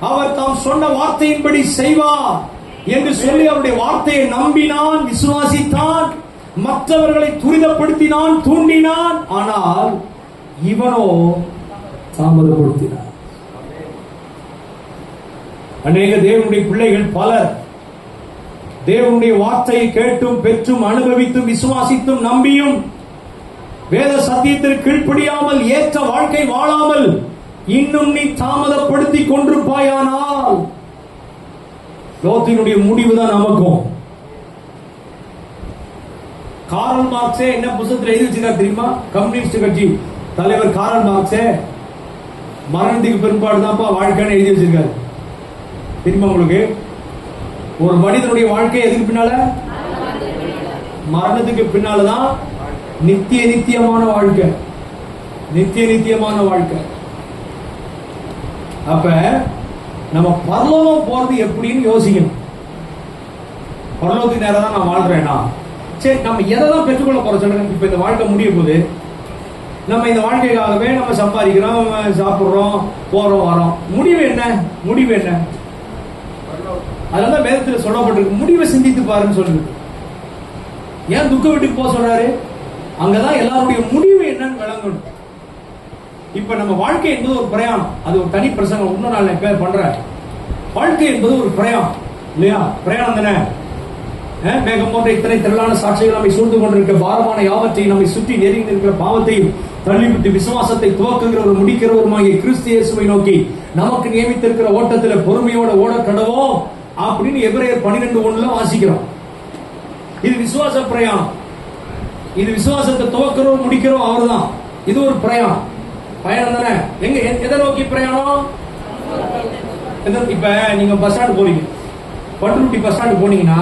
Speaker 1: அவர் தாம் சொன்ன வார்த்தையின்படி செய்வார் என்று சொல்லி அவருடைய வார்த்தையை நம்பினான், விசுவாசித்தான், மற்றவர்களை துரிதப்படுத்தினான், தூண்டினான். ஆனால் இவனோ தாமதப்படுத்தினான். அநேக தேவனுடைய பிள்ளைகள் பலர் தேவனுடைய வார்த்தையை கேட்டும் பெற்றும் அனுபவித்தும் விசுவாசித்தும் நம்பியும் வேத சத்தியத்திற்கு கீழ்ப்படியாமல் ஏற்ற வாழ்க்கை வாழாமல் இன்னும் நீ தாமதப்படுத்தி கொண்டிருப்பாயானால் லோத்தினுடைய முடிவுதான் நமக்கும். காரல் மார்க்ஸே என்ன புத்தகத்தில் எழுதி வச்சிருக்கார் தெரியுமா? கம்யூனிஸ்ட் கட்சி தலைவர் காரல் மார்க்ஸே மரணத்துக்கு பிற்பாடுதான்ப்பா வாழ்க்கைன்னு எழுதி வச்சிருக்காரு. தெரியுமா உங்களுக்கு? ஒரு மனிதனுடைய வாழ்க்கை எதுக்கு பின்னால? மரணத்துக்கு பின்னாலதான் நித்திய நித்தியமான வாழ்க்கை. நித்திய நித்தியமான வாழ்க்கை. அப்ப நம்ம பரலோகம் போறது எப்படின்னு யோசிக்கணும். பரலோகத்துக்கு நேரம் தான் நான் வாழ்றேன்னா சரி, நம்ம எதைதான் பெற்றுக்கொள்ள போறோம் சொல்லுங்க. இப்ப இந்த வாழ்க்கை முடிய போது நம்ம இந்த வாழ்க்கைக்காகவே நம்ம சம்பாதிக்கிறோம், சாப்பிடுறோம், போறோம், வரோம். முடிவு என்ன? முடிவு என்ன? அதனால வேதத்தில் சொல்லப்பட்டிருக்கு, முடிவை சிந்தித்து பாருன்னு சொல்லுது. ஏன் துக்க வீட்டுக்கு போக சொல்றாரு? அங்கதான் எல்லாருடைய முடிவு என்னன்னு விளங்கணும். இப்ப நம்ம வாழ்க்கை என்பது ஒரு பிரயாணம். அது ஒரு தனி பிரசங்கம் இன்னும் நான் பேர் பண்றேன். வாழ்க்கை என்பது ஒரு பிரயாணம் இல்லையா? பிரயாணம் தானே. மேகம் போன்ற இத்தனை திரளான சாட்சிகள் நம்மை சூழ்ந்து கொண்டிருக்க பாரமான யாவற்றையும் நம்மை சுற்றி நெருங்கி இருக்கிற பாவத்தையும் தள்ளிவிட்டு விசுவாசத்தை துவக்குகிறவர் முடிக்கிறவருமாகிய கிறிஸ்து இயேசுவை நோக்கி நமக்கு நியமித்திருக்கிற ஓட்டத்தில் பொறுமையோட ஓட கடவோம் அப்படின்னு எபிரேயர் 12:1 வாசிக்கிறோம். இது விசுவாச பிரயாணம். இது விசுவாசத்தை துவக்கிறோம் முடிக்கிறோம் அவர்தான். இது ஒரு பிரயாணம். பயணம் தானே. எங்க எதை நோக்கி பிரயாணம்? இப்ப நீங்க பஸ் ஸ்டாண்ட் போறீங்க, பட்டுருட்டி பஸ் ஸ்டாண்ட் போனீங்கன்னா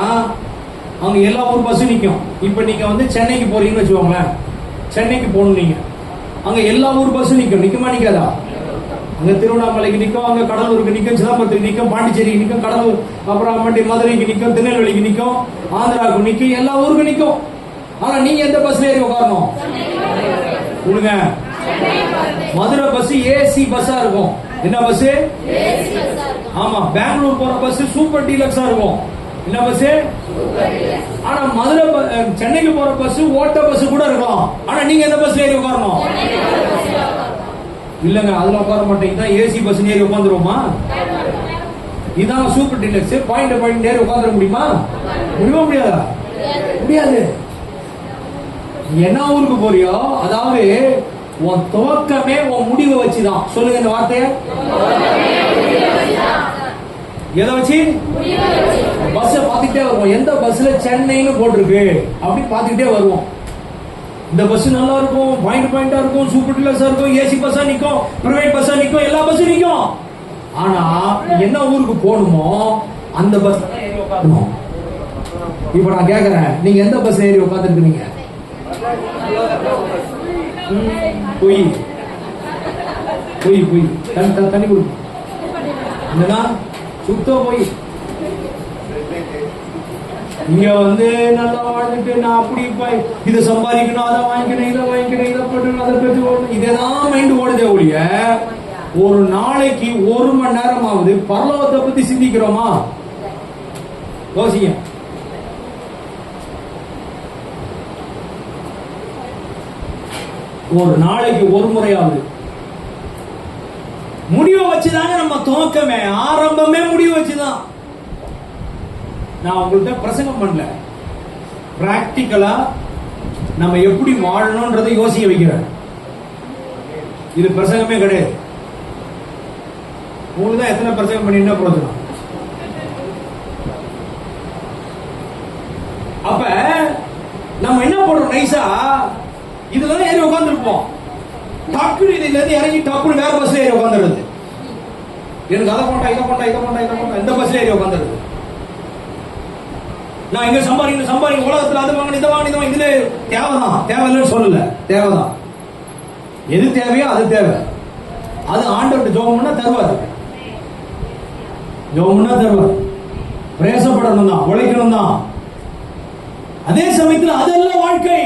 Speaker 1: அங்க எல்லா ஊர் பஸ்ஸும் நிற்கும். இப்ப நீங்க வந்து சென்னைக்கு போறீங்கன்னு வச்சுக்கோங்களேன். சென்னைக்கு போகணும் நீங்க, அங்க எல்லா ஊர் பஸ்ஸும் நிற்கும். நிக்குமா நிக்காதா? அங்க திருவண்ணாமலைக்கு நிற்கும், அங்க கடலூருக்கு நிற்கும், சிதம்பரத்துக்கு நிற்கும், பாண்டிச்சேரிக்கு நிற்கும், கடலூர் அப்புறம் மதுரைக்கு நிற்கும், திருநெல்வேலிக்கு நிற்கும், ஆந்திராவுக்கு நிற்கும், எல்லா ஊருக்கும் நிற்கும். ஆனா நீங்க எந்த பஸ்ல ஏறி உட்காரணும்? கொடுங்க. மதுரை பஸ் ஏசி பஸ்ஸா இருக்கும். என்ன பஸ்? ஆமா. பெங்களூர் போற பஸ் சூப்பர் டீலக்ஸா இருக்கும். என்ன பஸ்? ஆனா மதுரை சென்னைக்கு போற பஸ் ஓட்ட பஸ் கூட இருக்கலாம். ஆனா நீங்க எந்த பஸ்ல ஏறி உட்காரணும்? இல்லங்க, அதுல உட்கார மாட்டேன். இதான் ஏசி பஸ் ஏறி உட்காந்துருவோமா? இதான் சூப்பர் டீலக்ஸ். பாயிண்ட் பாயிண்ட் ஏறி உட்காந்துட முடியுமா? முடியாதா? முடியாது. என்ன ஊருக்கு போறியோ, அதாவது உன் துவக்கமே உன் முடிவை வச்சுதான். சொல்லுங்க இந்த வார்த்தைய. எதை வச்சு? பஸ் பார்த்துக்கிட்டே வருவோம். எந்த பஸ்ல சென்னைன்னு போட்டிருக்கு அப்படி பார்த்துக்கிட்டே வருவோம். இந்த பஸ் நல்லா இருக்கும், பாயிண்ட் பாயிண்டா இருக்கும், சூப்பர் டீலக்ஸா இருக்கும், ஏசி பஸ்ஸா நிக்கும், பிரைவேட் பஸ்ஸா நிக்கும், எல்லா பஸ்ஸும் நிக்கும். ஆனா என்ன ஊருக்கு போகணுமோ அந்த பஸ் ஏறி உட்காரணும். இப்ப நான் கேக்குறேன், நீங்க எந்த பஸ்ல ஏறி உட்காந்துருக்கீங்க? போய் தண்ணி கொடுக்கும். சுத்தம் போய் இங்க வந்து நல்லா வாழ்ந்துட்டு நான் அப்படி இதை சம்பாதிக்கணும், அதை வாங்கிக்கணும், இதை வாங்கிக்கணும், இதை போட்டு அதை பெற்று ஓடணும், இதேதான் மைண்ட் ஓடுதே ஒழிய ஒரு நாளைக்கு 1 மணி நேரமாவது பரலோகத்தை பத்தி சிந்திக்கிறோமா? யோசிங்க. ஒரு நாளைக்கு ஒரு முறையாவது. முடிவை வச்சுதாங்க நம்ம துவக்கமே, ஆரம்பமே முடிவு வச்சுதான். நான் உங்கள்கிட்ட பிரசங்கம் பண்ணல, பிராக்டிக்கலா நம்ம எப்படி வாழணும்ன்றதை யோசிக்க வைக்கிறேன். இது பிரசங்கமே கிடையாது. உங்களுக்கு தான் எத்தனை பிரசங்கம் பண்ணி என்ன பிரயோஜனம்? அப்ப நம்ம என்ன பண்றோம்? நைசா இதுல ஏறி உட்கார்ந்துருப்போம். டக்குனு இதுல இருந்து இறங்கி டக்குனு வேற பஸ்ல ஏறி உட்காந்துருது. எனக்கு அதை கொண்டா இதை கொண்டா இதை கொண்டா இதை கொண்டா இந்த பஸ்ல ஏறி உட்காந்துருது. நான் இங்க சம்பாதிக்க உலகத்துல அது வாங்க இதை வாங்க இதுல தேவைதான், தேவையில்லைன்னு சொல்லல, தேவைதான். எது தேவையோ அது தேவை. அது ஆண்டவர்கிட்ட ஜெபம்னா தருவாரு, ஜெபம்னா தருவார். பிரயாசப்படணும் தான், உழைக்கணும் தான். அதே சமயத்தில் அதெல்லாம் வாழ்க்கை.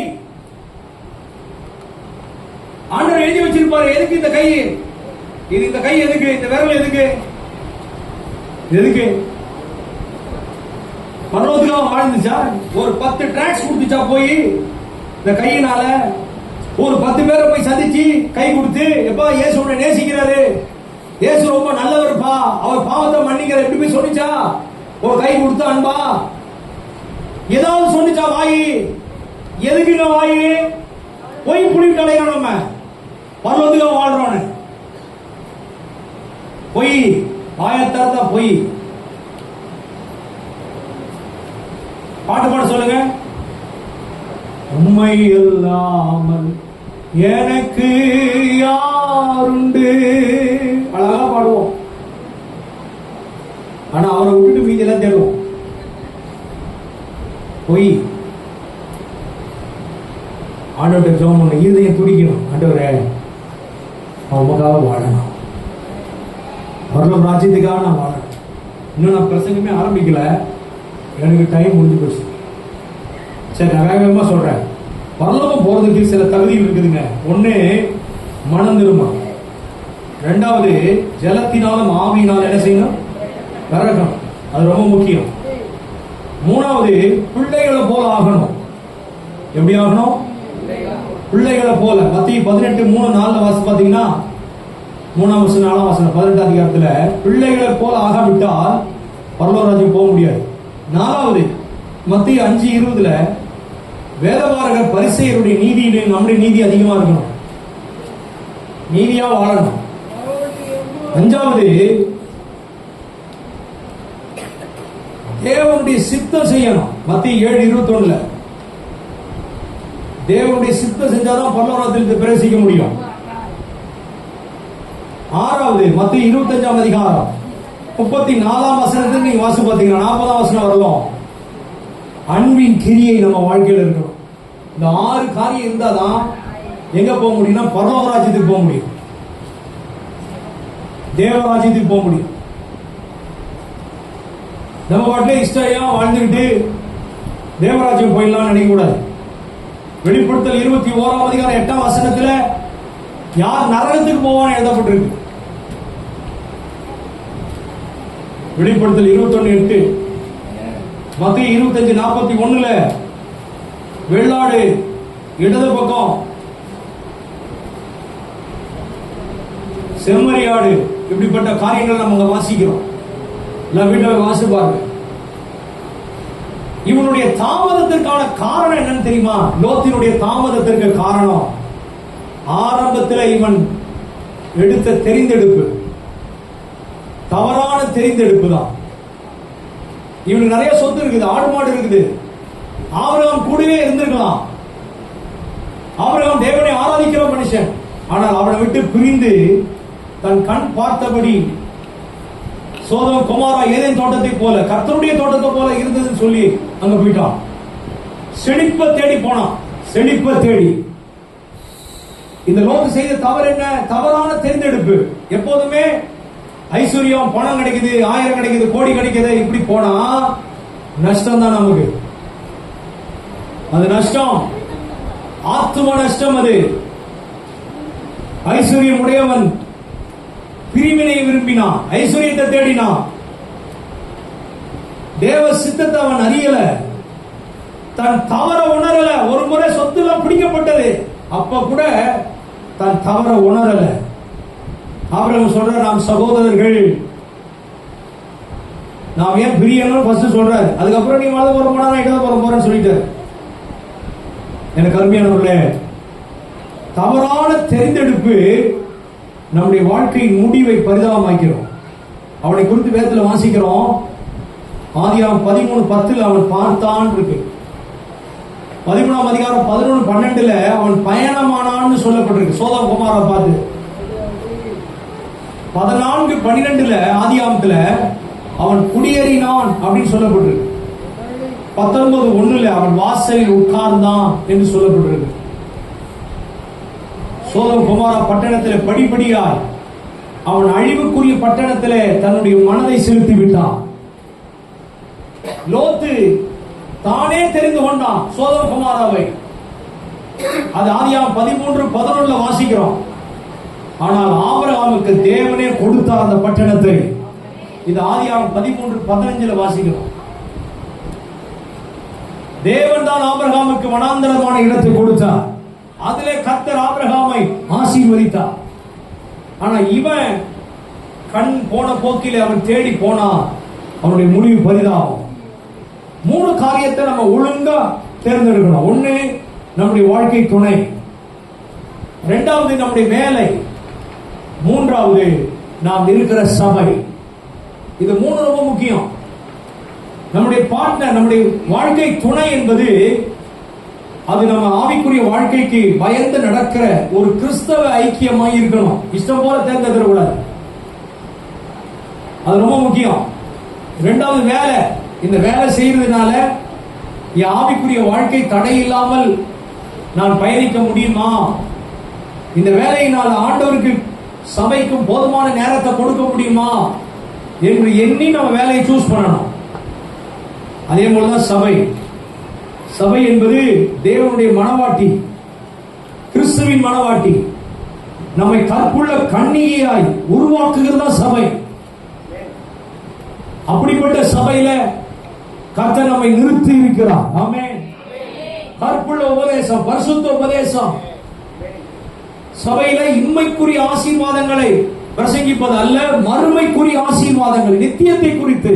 Speaker 1: ஆண்டவர் எழுதி வச்சிருப்பாரு, எதுக்கு இந்த கை, இது இந்த கை எதுக்கு, இந்த விரல் எதுக்கு, எதுக்கு பரலோகத்துக்காக வாழ்ந்துச்சா? ஒரு 10 டிராக்ஸ் கொடுத்துச்சா போய் இந்த கையினால ஒரு 10 பேரை போய் சந்திச்சு கை கொடுத்து, எப்பா இயேசு உன்னை நேசிக்கிறாரு, இயேசு ரொம்ப நல்லவர்ப்பா, அவர் பாவத்தை மன்னிக்கிற எப்படி போய் சொன்னிச்சா? ஒரு கை கொடுத்து அன்பா ஏதாவது சொன்னிச்சா? வாயி எதுக்குங்க வாயி? போய் புடி கலைக்கிறோம். நம்ம பரலோகத்துக்காக வாழ்றோன்னு பொய், ஆயத்தார்த்தா பொய். பாட்டு பாட சொல்லுங்க. உண்மை இல்லாமல் எனக்கு யாருண்டு, அழகா பாடுவோம். ஆனா அவரை விட்டுட்டு மீதி எல்லாம் தேடுவோம். பொய். ஆண்டவர்கிட்ட ஜெபம் பண்ண, இருதயம் துடிக்கணும். ஆண்டவரே உமக்காக வாழணும், பரலோக ராஜ்யத்துக்காக நான் வாழணும். இன்னும் நான் பிரசங்கமே ஆரம்பிக்கல, எனக்கு டைம் முடிஞ்சு போச்சு. சரி, நான் வேகமா சொல்றேன். பரலோகம் போறதுக்கு சில தகுதிகள் இருக்குதுங்க. ஒண்ணு மனம் திரும்பணும். 2வது ஜலத்தினாலும் ஆவியினாலும் என்ன செய்யணும்? கரகணும். அது ரொம்ப முக்கியம். 3வது பிள்ளைகளை போல ஆகணும். எப்படி ஆகணும்? பிள்ளைகளை போல. மத்திய 18:3-4 வாசி பாத்தீங்கன்னா, 3ஆம் வசனம் 4ஆம் வசனம் 18ஆம் அதிகாரத்துல பிள்ளைகளை போல ஆகாவிட்டால் பரலோக ராஜ்யம் போக முடியாது. 4வது மத்திய 5:20 வேதபாரகர் பரிசேயருடைய நீதியிலே நம்முடைய நீதி அதிகமா இருக்கணும், நீதியா வாழணும். 5வது தேவனுடைய சித்தம் செய்யணும். மத்திய 7:21 தேவனுடைய சித்தம் செஞ்சாதான் பரலோகத்தில் பிரவேசிக்க முடியும். 6வது மத்திய 25ஆம் அதிகாரம் 34ஆம் வசனத்தில் நீங்க வாசி பார்த்தீங்கன்னா 40ஆம் வசனம் வரலாம். அன்பின் கிரியை நம்ம வாழ்க்கையில் இருக்கணும். இந்த 6 காரியம் இருந்தாதான் எங்க போக முடியும்னா பரலோக ராஜ்யத்துக்கு போக முடியும், தேவராஜ்யத்துக்கு போக முடியும். நம்ம பாட்டிலே இஷ்டையா வாழ்ந்துகிட்டு தேவராஜ்யம் போயிடலாம் நினைக்க கூடாது. வெளிப்படுத்தல் 21ஆம் அதிகாரம் 8ஆம் வசனத்துல யார் நரகத்துக்கு போவான்னு எழுதப்பட்டிருக்கு. வெளிப்படுத்தல் 21:8, மத்திய 25:41 வெள்ளாடு இடது பக்கம், செம்மறியாடு, இப்படிப்பட்ட காரியங்கள் நம்ம வாசிக்கிறோம். வீட்டில் வாசிப்பாரு. இவனுடைய தாமதத்திற்கான காரணம் என்னன்னு தெரியுமா? லோத்தினுடைய தாமதத்திற்கு காரணம் ஆரம்பத்தில் இவன் எடுத்த தெரிந்தெடுப்பு, தவறான தெரிந்தெடுப்பு தான். இவனுக்கு நிறைய சொத்து இருக்குது, ஆடு மாடு இருக்குது. ஆபிரகாம் கூடவே இருந்திருக்கலாம். ஆபிரகாம் தேவனை ஆராதிக்கிற மனுஷன். ஆனால் அவனை விட்டு பிரிந்து தன் கண் பார்த்தபடி சோதோம் குமாரா ஏதேன் தோட்டத்தை போல, கர்த்தருடைய தோட்டத்தை போல இருந்ததுன்னு சொல்லி அங்க போயிட்டான். செழிப்ப தேடி போனான், செழிப்ப தேடி. இந்த லோத்து செய்த தவறு என்ன? தவறான தேர்ந்தெடுப்பு. எப்போதுமே ஐஸ்வர்யம், பணம் கிடைக்குது, 1000 கிடைக்குது, கோடி கிடைக்குது, இப்படி போனா நஷ்டம் தான் நமக்கு. அது நஷ்டம், ஆத்தும நஷ்டம். அது ஐஸ்வர்யம் உடையவன் பிரிவினை விரும்பினான், ஐஸ்வர்யத்தை தேடினான், தேவ சித்தத்தை அவன் அறியல, தன் தவற உணரல. ஒரு முறை சொத்துலாம் பிடிக்கப்பட்டது, அப்ப கூட தன் தவற உணரல. ஆபிரகாம் சொல்ற, நாம் சகோதரர்கள், நாம் ஏன் பிரியணும் ஃபர்ஸ்ட் சொல்றாரு. அதுக்கப்புறம் நீ வாழ போற போனா நான் இட போறேன்னு சொல்லிட்டாரு. எனக்கு அருமையானவர்களே, தவறான தெரிந்தெடுப்பு நம்முடைய வாழ்க்கையின் முடிவை பரிதாபமாக்கிறோம். அவனை குறித்து வேதத்தில் வாசிக்கிறோம். ஆதியாகமம் 13:10 அவன் பார்த்தான் இருக்கு. 13ஆம் அதிகாரம் 11:12 அவன் பயணமானான்னு சொல்லப்பட்டிருக்கு. சோதோம் குமாரை பார்த்து 14:12 ஆதியாகமத்துல அவன் குடியேறினான் அப்படின்னு சொல்லப்பட்டிருக்கு. 19:1 அவன் வாசலில் உட்கார்ந்தான் என்று சொல்லப்பட்டிருக்கு. சோதோம் குமாரா பட்டணத்தில் படிப்படியாய் அவன் அழிவுக்குரிய பட்டணத்திலே தன்னுடைய மனதை செலுத்தி விட்டான். லோத்து தானே தெரிந்து கொண்டான் சோதோம் குமாராவை. அது ஆதியாகமம் 13:11 வாசிக்கிறோம். ஆனால் ஆபிரகாமுக்கு தேவனே கொடுத்தார் அந்த பட்டணத்தை. இது ஆதியாகமம் 13:15 வாசிக்கிறோம். தேவன் தான் ஆபிரகாமுக்கு வனாந்தரமான இடத்தை கொடுத்தார். அதிலே கர்த்தர் ஆபிரகாமை ஆசீர்வதித்தார். ஆனா இவன் கண் போன போக்கிலே அவன் தேடி போனான். அவனுடைய முடிவு பரிதாபம். 3 காரியத்தை நம்ம ஒழுங்கா தேர்ந்தெடுக்கணும். 1 நம்முடைய வாழ்க்கை துணை, 2வது நம்முடைய வேலை, 3வது நாம் இருக்கிற சபை. இது 3 ரொம்ப முக்கியம். நம்முடைய பார்ட்னர், நம்முடைய வாழ்க்கை துணை என்பது அது நம்ம ஆவிக்குரிய வாழ்க்கைக்கு பயந்து நடக்கிற ஒரு கிறிஸ்தவ ஐக்கியமாய் இருக்கணும். இஷ்டம் போல தேர்ந்தெடுக்க கூடாது. அது ரொம்ப முக்கியம். 2வது வேலை. இந்த வேலை செய்யறதுனால என் ஆவிக்குரிய வாழ்க்கை தடை இல்லாமல் நான் பயணிக்க முடியுமா? இந்த வேலையினால் ஆண்டவருக்கு சபைக்கும் போதுமான நேரத்தை கொடுக்க முடியுமா என்று எண்ணி நம்ம வேலையை சூஸ் பண்ணணும். அதே போலதான் சபை. சபை என்பது தேவனுடைய மனவாட்டி, கிறிஸ்துவின் மனவாட்டி. நம்மை கற்புள்ள கன்னிகையாய் உருவாக்குகிறதா சபை. அப்படிப்பட்ட சபையில கர்த்தர் நம்மை நிறுத்தி இருக்கிறார். ஆமென். கற்புள்ள உபதேசம், பரிசுத்த உபதேசம். சபையில இன்மைக்குரிய ஆசீர்வாதங்களை பிரசங்கிப்பது அல்ல, மறுமைக்குரிய ஆசீர்வாதங்கள், நித்தியத்தை குறித்து,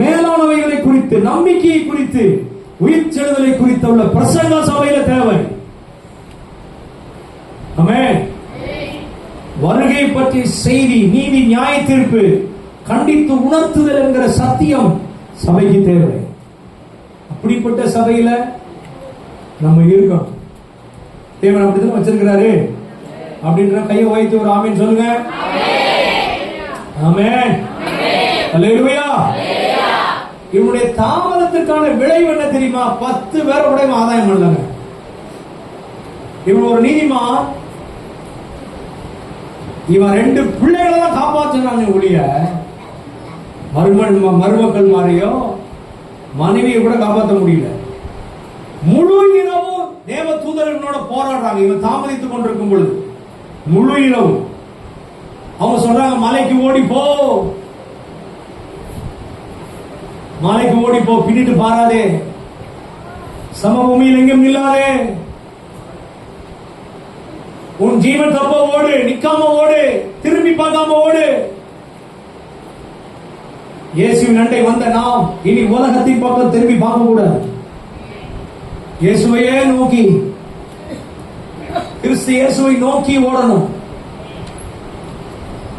Speaker 1: மேலானவைகளை குறித்து, நம்பிக்கையை குறித்து, உயிர்த்தெழுதலை குறித்து உள்ள பிரசங்க சபையில தேவை. ஆமென். வருகை பற்றி செய்தி, நீதி, நியாய தீர்ப்பு, கண்டித்து உணர்த்துதல் என்கிற சத்தியம் சபைக்கு தேவை. அப்படிப்பட்ட சபையில நம்ம இருக்கோம். தேவன் அப்படிதான் வச்சிருக்கிறாரு. அப்படின்ற கையை வைத்து ஒரு ஆமீன் சொல்லுங்க. ஆமென். அல்லேலூயா. இவனுடைய தாமதத்திற்கான விளைவு என்ன தெரியுமா? 10 பேர் உடைய ஆதாயம் பண்ணாங்க. இவன் ஒரு நீதிமான். இவன் 2 பிள்ளைகளை தான் காப்பாற்றினாங்க ஒழிய மருமக்கள் மாதிரியோ மனைவியை கூட காப்பாற்ற முடியல. முழு இரவும் தேவ தூதர்களோட போராடுறாங்க. இவன் தாமதித்துக் கொண்டிருக்கும் பொழுது முழு இரவு அவங்க சொல்றாங்க, மலைக்கு ஓடி போ, மலைக்கு ஓடி போ, பின்னிட்டு பாராதே, சமபூமியில் எங்கும் இல்லாதே, உன் ஜீவன் தப்ப ஓடு, நிக்காம ஓடு, திரும்பி பார்க்காம ஓடு. இயேசுவின் அண்டை வந்த நாம் இனி உலகத்தின் பக்கம் திரும்பி பார்க்க கூடாது. இயேசுவையே நோக்கி, கிறிஸ்து இயேசுவை நோக்கி ஓடணும்.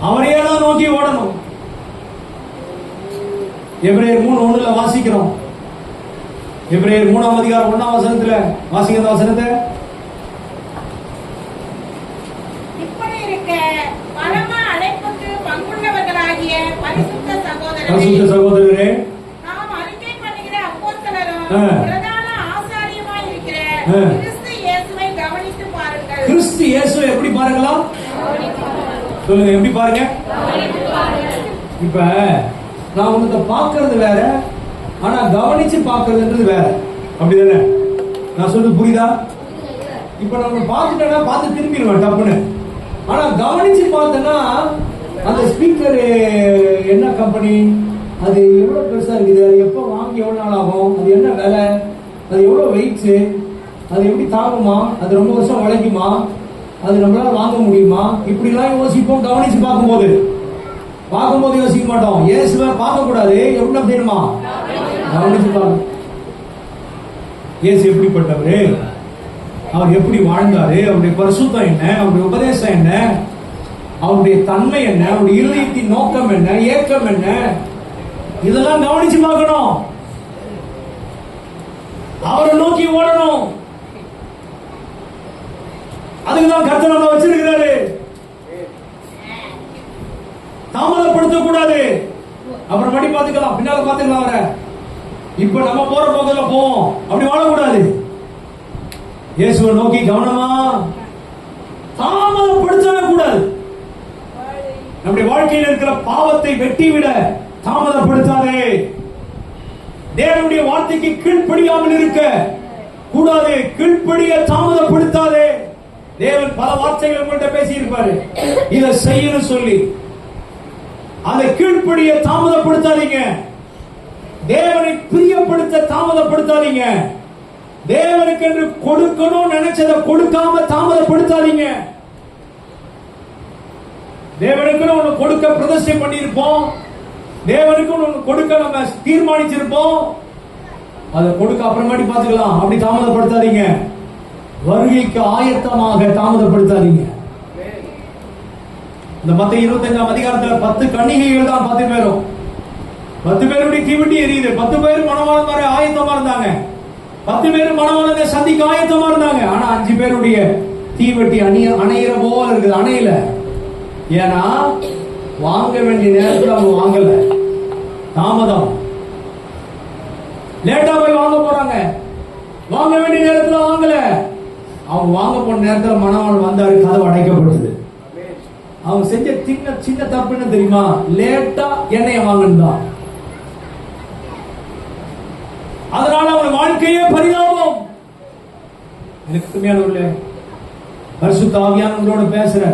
Speaker 1: அவரையே தான் நோக்கி ஓடணும். எபிரேயர் 3:1 வாசிக்கிறோம். எபிரேயர் 3ஆம் அதிகாரம் 1ஆம் வசனத்துல வாசிக்கிற வசனத்தை,
Speaker 2: இப்படி இருக்க பரம அழைப்புக்கு பங்குள்ளவர்களாகிய பரிசுத்த
Speaker 1: சகோதரரே,
Speaker 2: நாம் அறிக்கை பண்ணுகிற அப்போஸ்தலரும் பிரதான ஆசாரியமாய் இருக்கிற கிறிஸ்து இயேசுவை கவனித்து பாருங்கள்.
Speaker 1: கிறிஸ்து இயேசுவை எப்படி பாருங்களா? சொல்லுங்க, எப்படி பாருங்க? இப்ப நான் உனக்கு பார்க்கிறது வேற, ஆனா கவனிச்சு பார்க்கிறதுன்றது வேற. அப்படிதானே? நான் சொல்றது புரியுதா? இப்ப நம்ம பார்த்துட்டேன்னா பார்த்து திரும்பிடுவேன் டப்புன்னு. ஆனா கவனிச்சு பார்த்தேன்னா அந்த ஸ்பீக்கர் என்ன கம்பெனி, அது எவ்வளவு பெருசா இருக்குது, அது எப்போ வாங்கி எவ்வளவு நாள் ஆகும், அது என்ன விலை, அது எவ்வளவு வெயிட்ஸ், அது எப்படி தாங்குமா, அது ரொம்ப வருஷம் உழைக்குமா, அது நம்மளால வாங்க முடியுமா, இப்படி எல்லாம் யோசிப்போம். கவனிச்சு பார்க்கும்போது யோசிக்க மாட்டோம். இயேசுவை பார்க்க கூடாது, எப்படி தெரியுமா, கவனிச்சு பார்க்கணும். இயேசு எப்படிப்பட்டவரு, அவர் எப்படி வாழ்ந்தாரு, அவருடைய பரிசுத்தம் என்ன, அவருடைய உபதேசம் என்ன, அவருடைய தன்மை என்ன, அவருடைய இருதயத்தின் நோக்கம் என்ன, ஏக்கம் என்ன, இதெல்லாம் கவனிச்சு பார்க்கணும். அவரை நோக்கி ஓடணும். அதுக்குதான் கர்த்தர் நம்ம வச்சிருக்கிறாரு. தாமதப்படுத்த கூடாது. அப்புறம் படி பார்த்துக்கலாம், பின்னால பார்த்துக்கலாம். அவரை இப்ப நம்ம போற போகல போவோம், அப்படி வாழக்கூடாது. இயேசுவை நோக்கி கவனமா, தாமதப்படுத்தவே கூடாது. நம்முடைய வாழ்க்கையில் இருக்கிற பாவத்தை வெட்டிவிட தாமதப்படுத்தாதே. தேவனுடைய வார்த்தைக்கு கீழ்ப்படியாமல் இருக்க கூடாது, கீழ்ப்படிய தாமதப்படுத்தாதே. தேவன் பல வார்த்தைகள் உங்கள்கிட்ட பேசி இருப்பாரு, இதை செய்யணும் சொல்லி. அதை கீழ்ப்படிய தாமதப்படுத்தாதீங்க. தேவனை பிரியப்படுத்த தாமதப்படுத்தாதீங்க. தேவனுக்கு என்று கொடுக்கணும் நினைச்சதை கொடுக்காம தாமதப்படுத்தாதீங்க. தேவனுக்கு ஒண்ணு கொடுக்க பிரதிஷ்டை பண்ணியிருப்போம், தேவனுக்கு ஒண்ணு கொடுக்க நம்ம தீர்மானிச்சிருப்போம், அதை கொடுக்க அப்புறமாட்டி பார்த்துக்கலாம். அப்படி தாமதப்படுத்தாதீங்க. வருகைக்கு ஆயத்தமாக தாமதப்படுத்தாதீங்க. இந்த மத்திய 25ஆம் அதிகாரத்தில் 10 கன்னிகைகள் தான் 10 பேரும். 10 பேருடைய தீவட்டி எரியுது. 10 பேர் மணவாளன் வர ஆயத்தமா இருந்தாங்க. 10 பேர் மணவாளனை சந்திக்க ஆயத்தமா இருந்தாங்க. ஆனா 5 பேருடைய தீவட்டி அணையிற போல இருக்குது, அணையில. ஏன்னா வாங்க வேண்டிய நேரத்தில் அவங்க வாங்கல, தாமதம். லேட்டா போய் வாங்க போறாங்க, வாங்க வேண்டிய நேரத்தில் வாங்கல. அவங்க வாங்க போன நேரத்தில் மணவாளன் வந்தாரு, கதவு அடைக்கப்பட்டது. அவங்க செஞ்ச சின்ன தப்புன்னு தெரியுமா, லேட்டா எண்ணெய வாங்கணும். அதனால அவங்க வாழ்க்கையே பரிதாபம். எனக்கு துணையானவர்களே, பரிசுத்த ஆவியானவர்களோட பேசுற,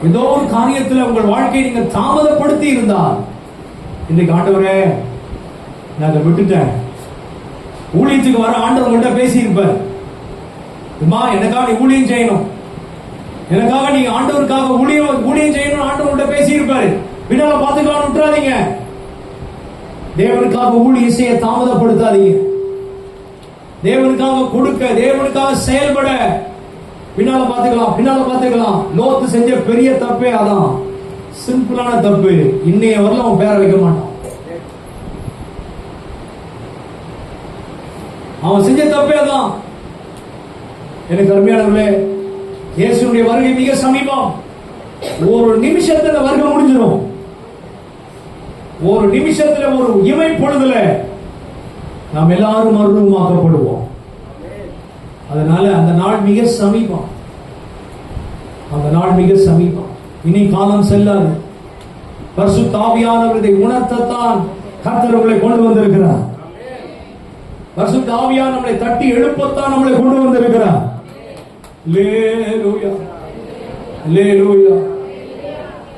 Speaker 1: ஏதோ ஒரு காரியத்தில் உங்கள் வாழ்க்கையை நீங்க தாமதப்படுத்தி இருந்தால், இன்னைக்கு ஆண்டவரே நான் அதை விட்டுட்டேன், ஊழியத்துக்கு வர ஆண்டவர் உங்கள்கிட்ட பேசி இருப்பார். எனக்காக நீ ஊழியம் செய்யணும், எனக்காக நீ ஆண்டவருக்காக ஊழியம் செய்யணும், ஆண்டவர்கிட்ட பேசி இருப்பாரு. பின்னால பார்த்துக்கலாம், விட்டுறாதீங்க. தேவனுக்காக ஊழியம் செய்ய தாமதப்படுத்தாதீங்க. தேவனுக்காக கொடுக்க, தேவனுக்காக செயல்பட பின்னால பார்த்துக்கலாம். லோத்து செஞ்ச பெரிய தப்பே அதான், சிம்பிளான தப்பு. இன்னைய வரல அவன் பேரை வைக்க மாட்டான். அவன் செஞ்ச தப்பே அதான். எனக்கு அருமையானவர்களே, இயேசுடைய வருகை மிக சமீபம். ஒரு நிமிஷத்துல வருகை முடிஞ்சிடும். ஒரு நிமிஷத்துல, ஒரு இமை பொழுதுல நாம் எல்லாரும் மறுரூபமாக்கப்படுவோம். அதனால அந்த நாள் மிக சமீபம். அந்த நாள் மிக சமீபம். இனி காலம் செல்லாது. பரிசுத்த ஆவியானவர் இதை உணர்த்தத்தான் கர்த்தர் உங்களை கொண்டு வந்திருக்கிறார். பரிசுத்த ஆவியானவர் நம்மளை தட்டி எழுப்பத்தான் நம்மளை கொண்டு வந்திருக்கிறார். அல்லேலூயா, அல்லேலூயா.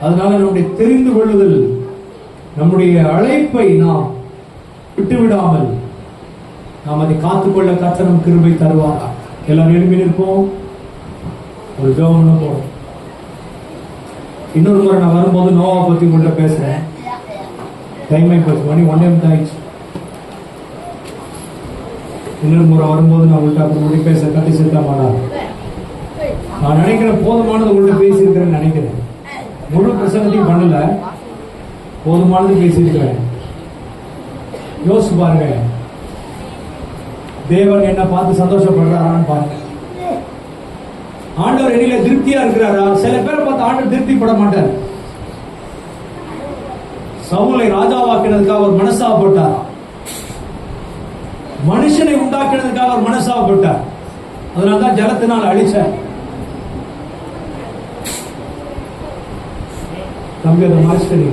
Speaker 1: அதனால நம்முடைய தெரிந்து கொள்ளுதல், நம்முடைய அழைப்பை நாம் விட்டுவிடாமல் நாம் அதை காத்துக்கொள்ள கர்த்தர் கிருபை தருவார். எல்லாரும் எழுப்பி நிற்போம், ஒரு ஜெபம் போறோம். இன்னொரு முறை நான் வரும்போது நோவா பத்தி உங்கள்கிட்ட பேசுறேன். டைமை போச்சு, மணி 1 ஆயிடுச்சு. இன்னொரு முறை வரும்போது நான் உங்கள்கிட்ட பேச கட்டி சேர்த்த மாட்டார். நான் நினைக்கிறேன் போதுமானது உங்கள்கிட்ட பேசியிருக்கிறேன்னு நினைக்கிறேன். முழு பிரசங்கத்தையும் பண்ணல, போதுமானது பேசியிருக்கிறேன். யோசிச்சு பாருங்க, தேவன் என்ன பார்த்து சந்தோஷப்படுறாரான்னு பாருங்க. ஆண்டவர் என்னில திருப்தியா இருக்கிறாரா? சில பேரை பார்த்து ஆண்டவர் திருப்திப்பட மாட்டார். சவுலை ராஜாவாக்கினதுக்காக அவர் மனசாவப்பட்டார். மனுஷனை உண்டாக்கினதுக்காக அவர் மனசாவப்பட்டார். அதனால்தான் ஜலத்தினால் அழிச்சார். தம்பி அதை மாஸ்டர்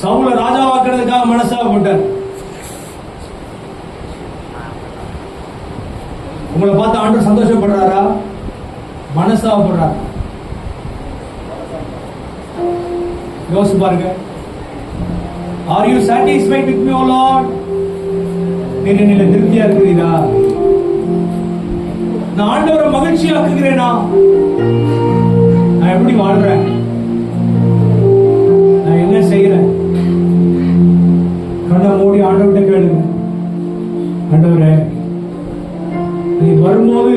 Speaker 1: சவுல ராஜாவாக்குறதுக்காக மனசாவப்பட்டார். உங்களை பார்த்து ஆண்டவர் சந்தோஷப்படுறாரா, மனஸ்தாபப்படுறாரா? யோசிச்சு பாருங்க. Are you satisfied with me, O Lord? நீங்க என்னில திருப்தியா இருக்கிறீரா? நான் ஆண்டவரை மகிழ்ச்சியாக்குகிறேனா? நான் எப்படி வாழ்றேன்? நான் என்ன செய்யறேன்? கண்ணை மூடி ஆண்டவர்கிட்ட கேளுங்க. ஆண்டவரே, நீ வரும்போது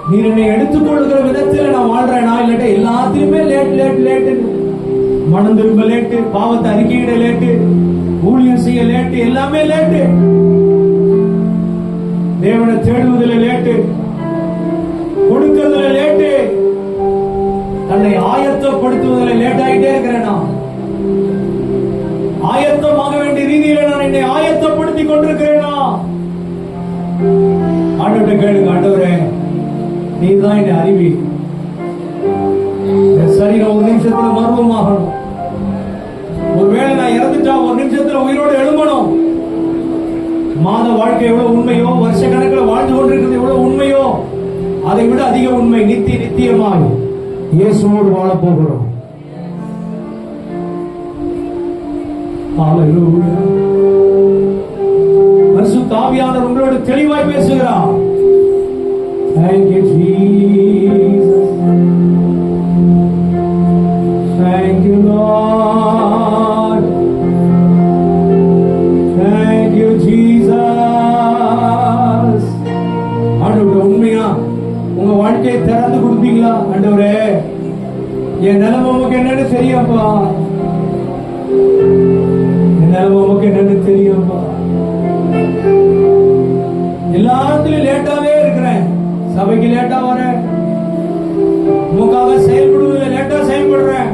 Speaker 1: நீர் என்னை எடுத்துக்கொள்ளுகிற விதத்தில் நான் வாழ்றேனா, இல்லாட்ட எல்லாத்திலுமே லேட் மனம் திரும்ப லேட்டு, பாவத்தை அறிக்கையிட லேட்டு, ஊழியம் செய்ய லேட்டு, எல்லாமே லேட்டு, தேவனை தேடுவதில் லேட்டு, கொடுக்கிறதுல லேட்டு, தன்னை ஆயத்தப்படுத்துவதில் லேட் ஆகிட்டே இருக்கிறேன். ஆயத்தமாக வேண்டிய ரீதியில நான் என்னை ஆயத்தப்படுத்தி கொண்டிருக்கிறேனா? ஆண்டவர்கிட்ட கேளுங்க. ஆண்டவரே, நீதான் என்னை அறிவி. சரீரம் ஒரு நிமிஷத்துல மர்வமாகணும். ஒருவேளை நான் இறந்துட்டா ஒரு நிமிஷத்துல உயிரோடு எழும்பணும். மாத வாழ்க்கை எவ்வளவு உண்மையோ, வருஷ கணக்கில் வாழ்ந்து கொண்டிருக்கிறது எவ்வளவு உண்மையோ, அதை விட அதிக உண்மை நித்தியமாய் இயேசுவோடு வாழ போகிறோம். பரிசுத்த ஆவியானவர் உங்களோடு தெளிவாய் பேசுகிறார். Thank you, Jesus. Thank you, Lord. Thank you, Jesus. ஆண்டவரே, உண்மையா உங்க வாழ்க்கையை திறந்து கொடுப்பீங்களா? ஆண்டவரே, என் நிலைமை உமக்கு என்னன்னு தெரியும்ப்பா. என் நிலைமை உமக்கு என்னன்னு தெரியும்ப்பா. எல்லாத்துலயும் லேட்டாவே இருக்கிறேன். சபைக்கு லேட்டா வரேன், உங்களுக்காக செயல்படுவதில் லேட்டா செயல்படுறேன்.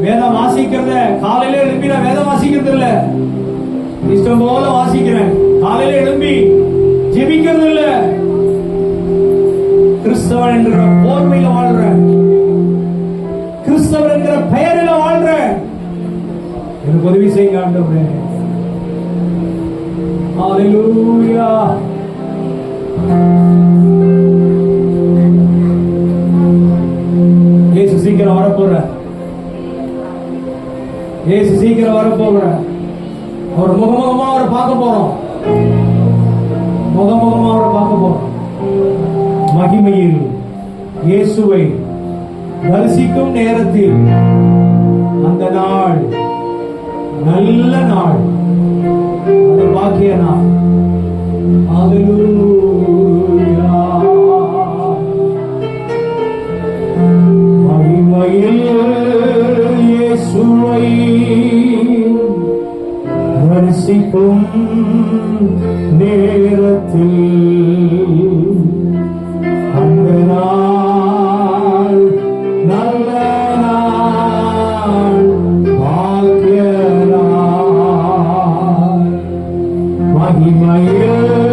Speaker 1: வேதம் வாசிக்கிறத காலையில எழுப்பி நான் வேதம் வாசிக்கிறது இல்ல, இஷ்டம் போல வாசிக்கிறேன். காலையில எழுப்பி ஜெபிக்கிறது இல்ல. கிறிஸ்தவன் என்கிற போர்வையில வாழ்றேன், கிறிஸ்தவன் என்கிற பெயரில வாழ்றேன். எனக்கு உதவி செய்யுங்க ஆண்டவரே. ஹalleluya. இயேசு சீக்கிரம் வரப்போற, இயேசு சீக்கிரம் வரப்போற. அவர் முகமுகமா அவரை பார்க்க போறோம், முகமுகமா அவரை பார்க்க போறோம். மகிமையில் இயேசுவை தரிசிக்கும் நேரத்தில் அந்த நாள் நல்ல நாள், அது பாக்கிய நாள். ஹalleluya. மகிமையில் இயேசுவை தரிசிக்கும் நேரத்தில் அந்த நாள் நல்ல நாள், பாக்கிய நாள். மகிமையில்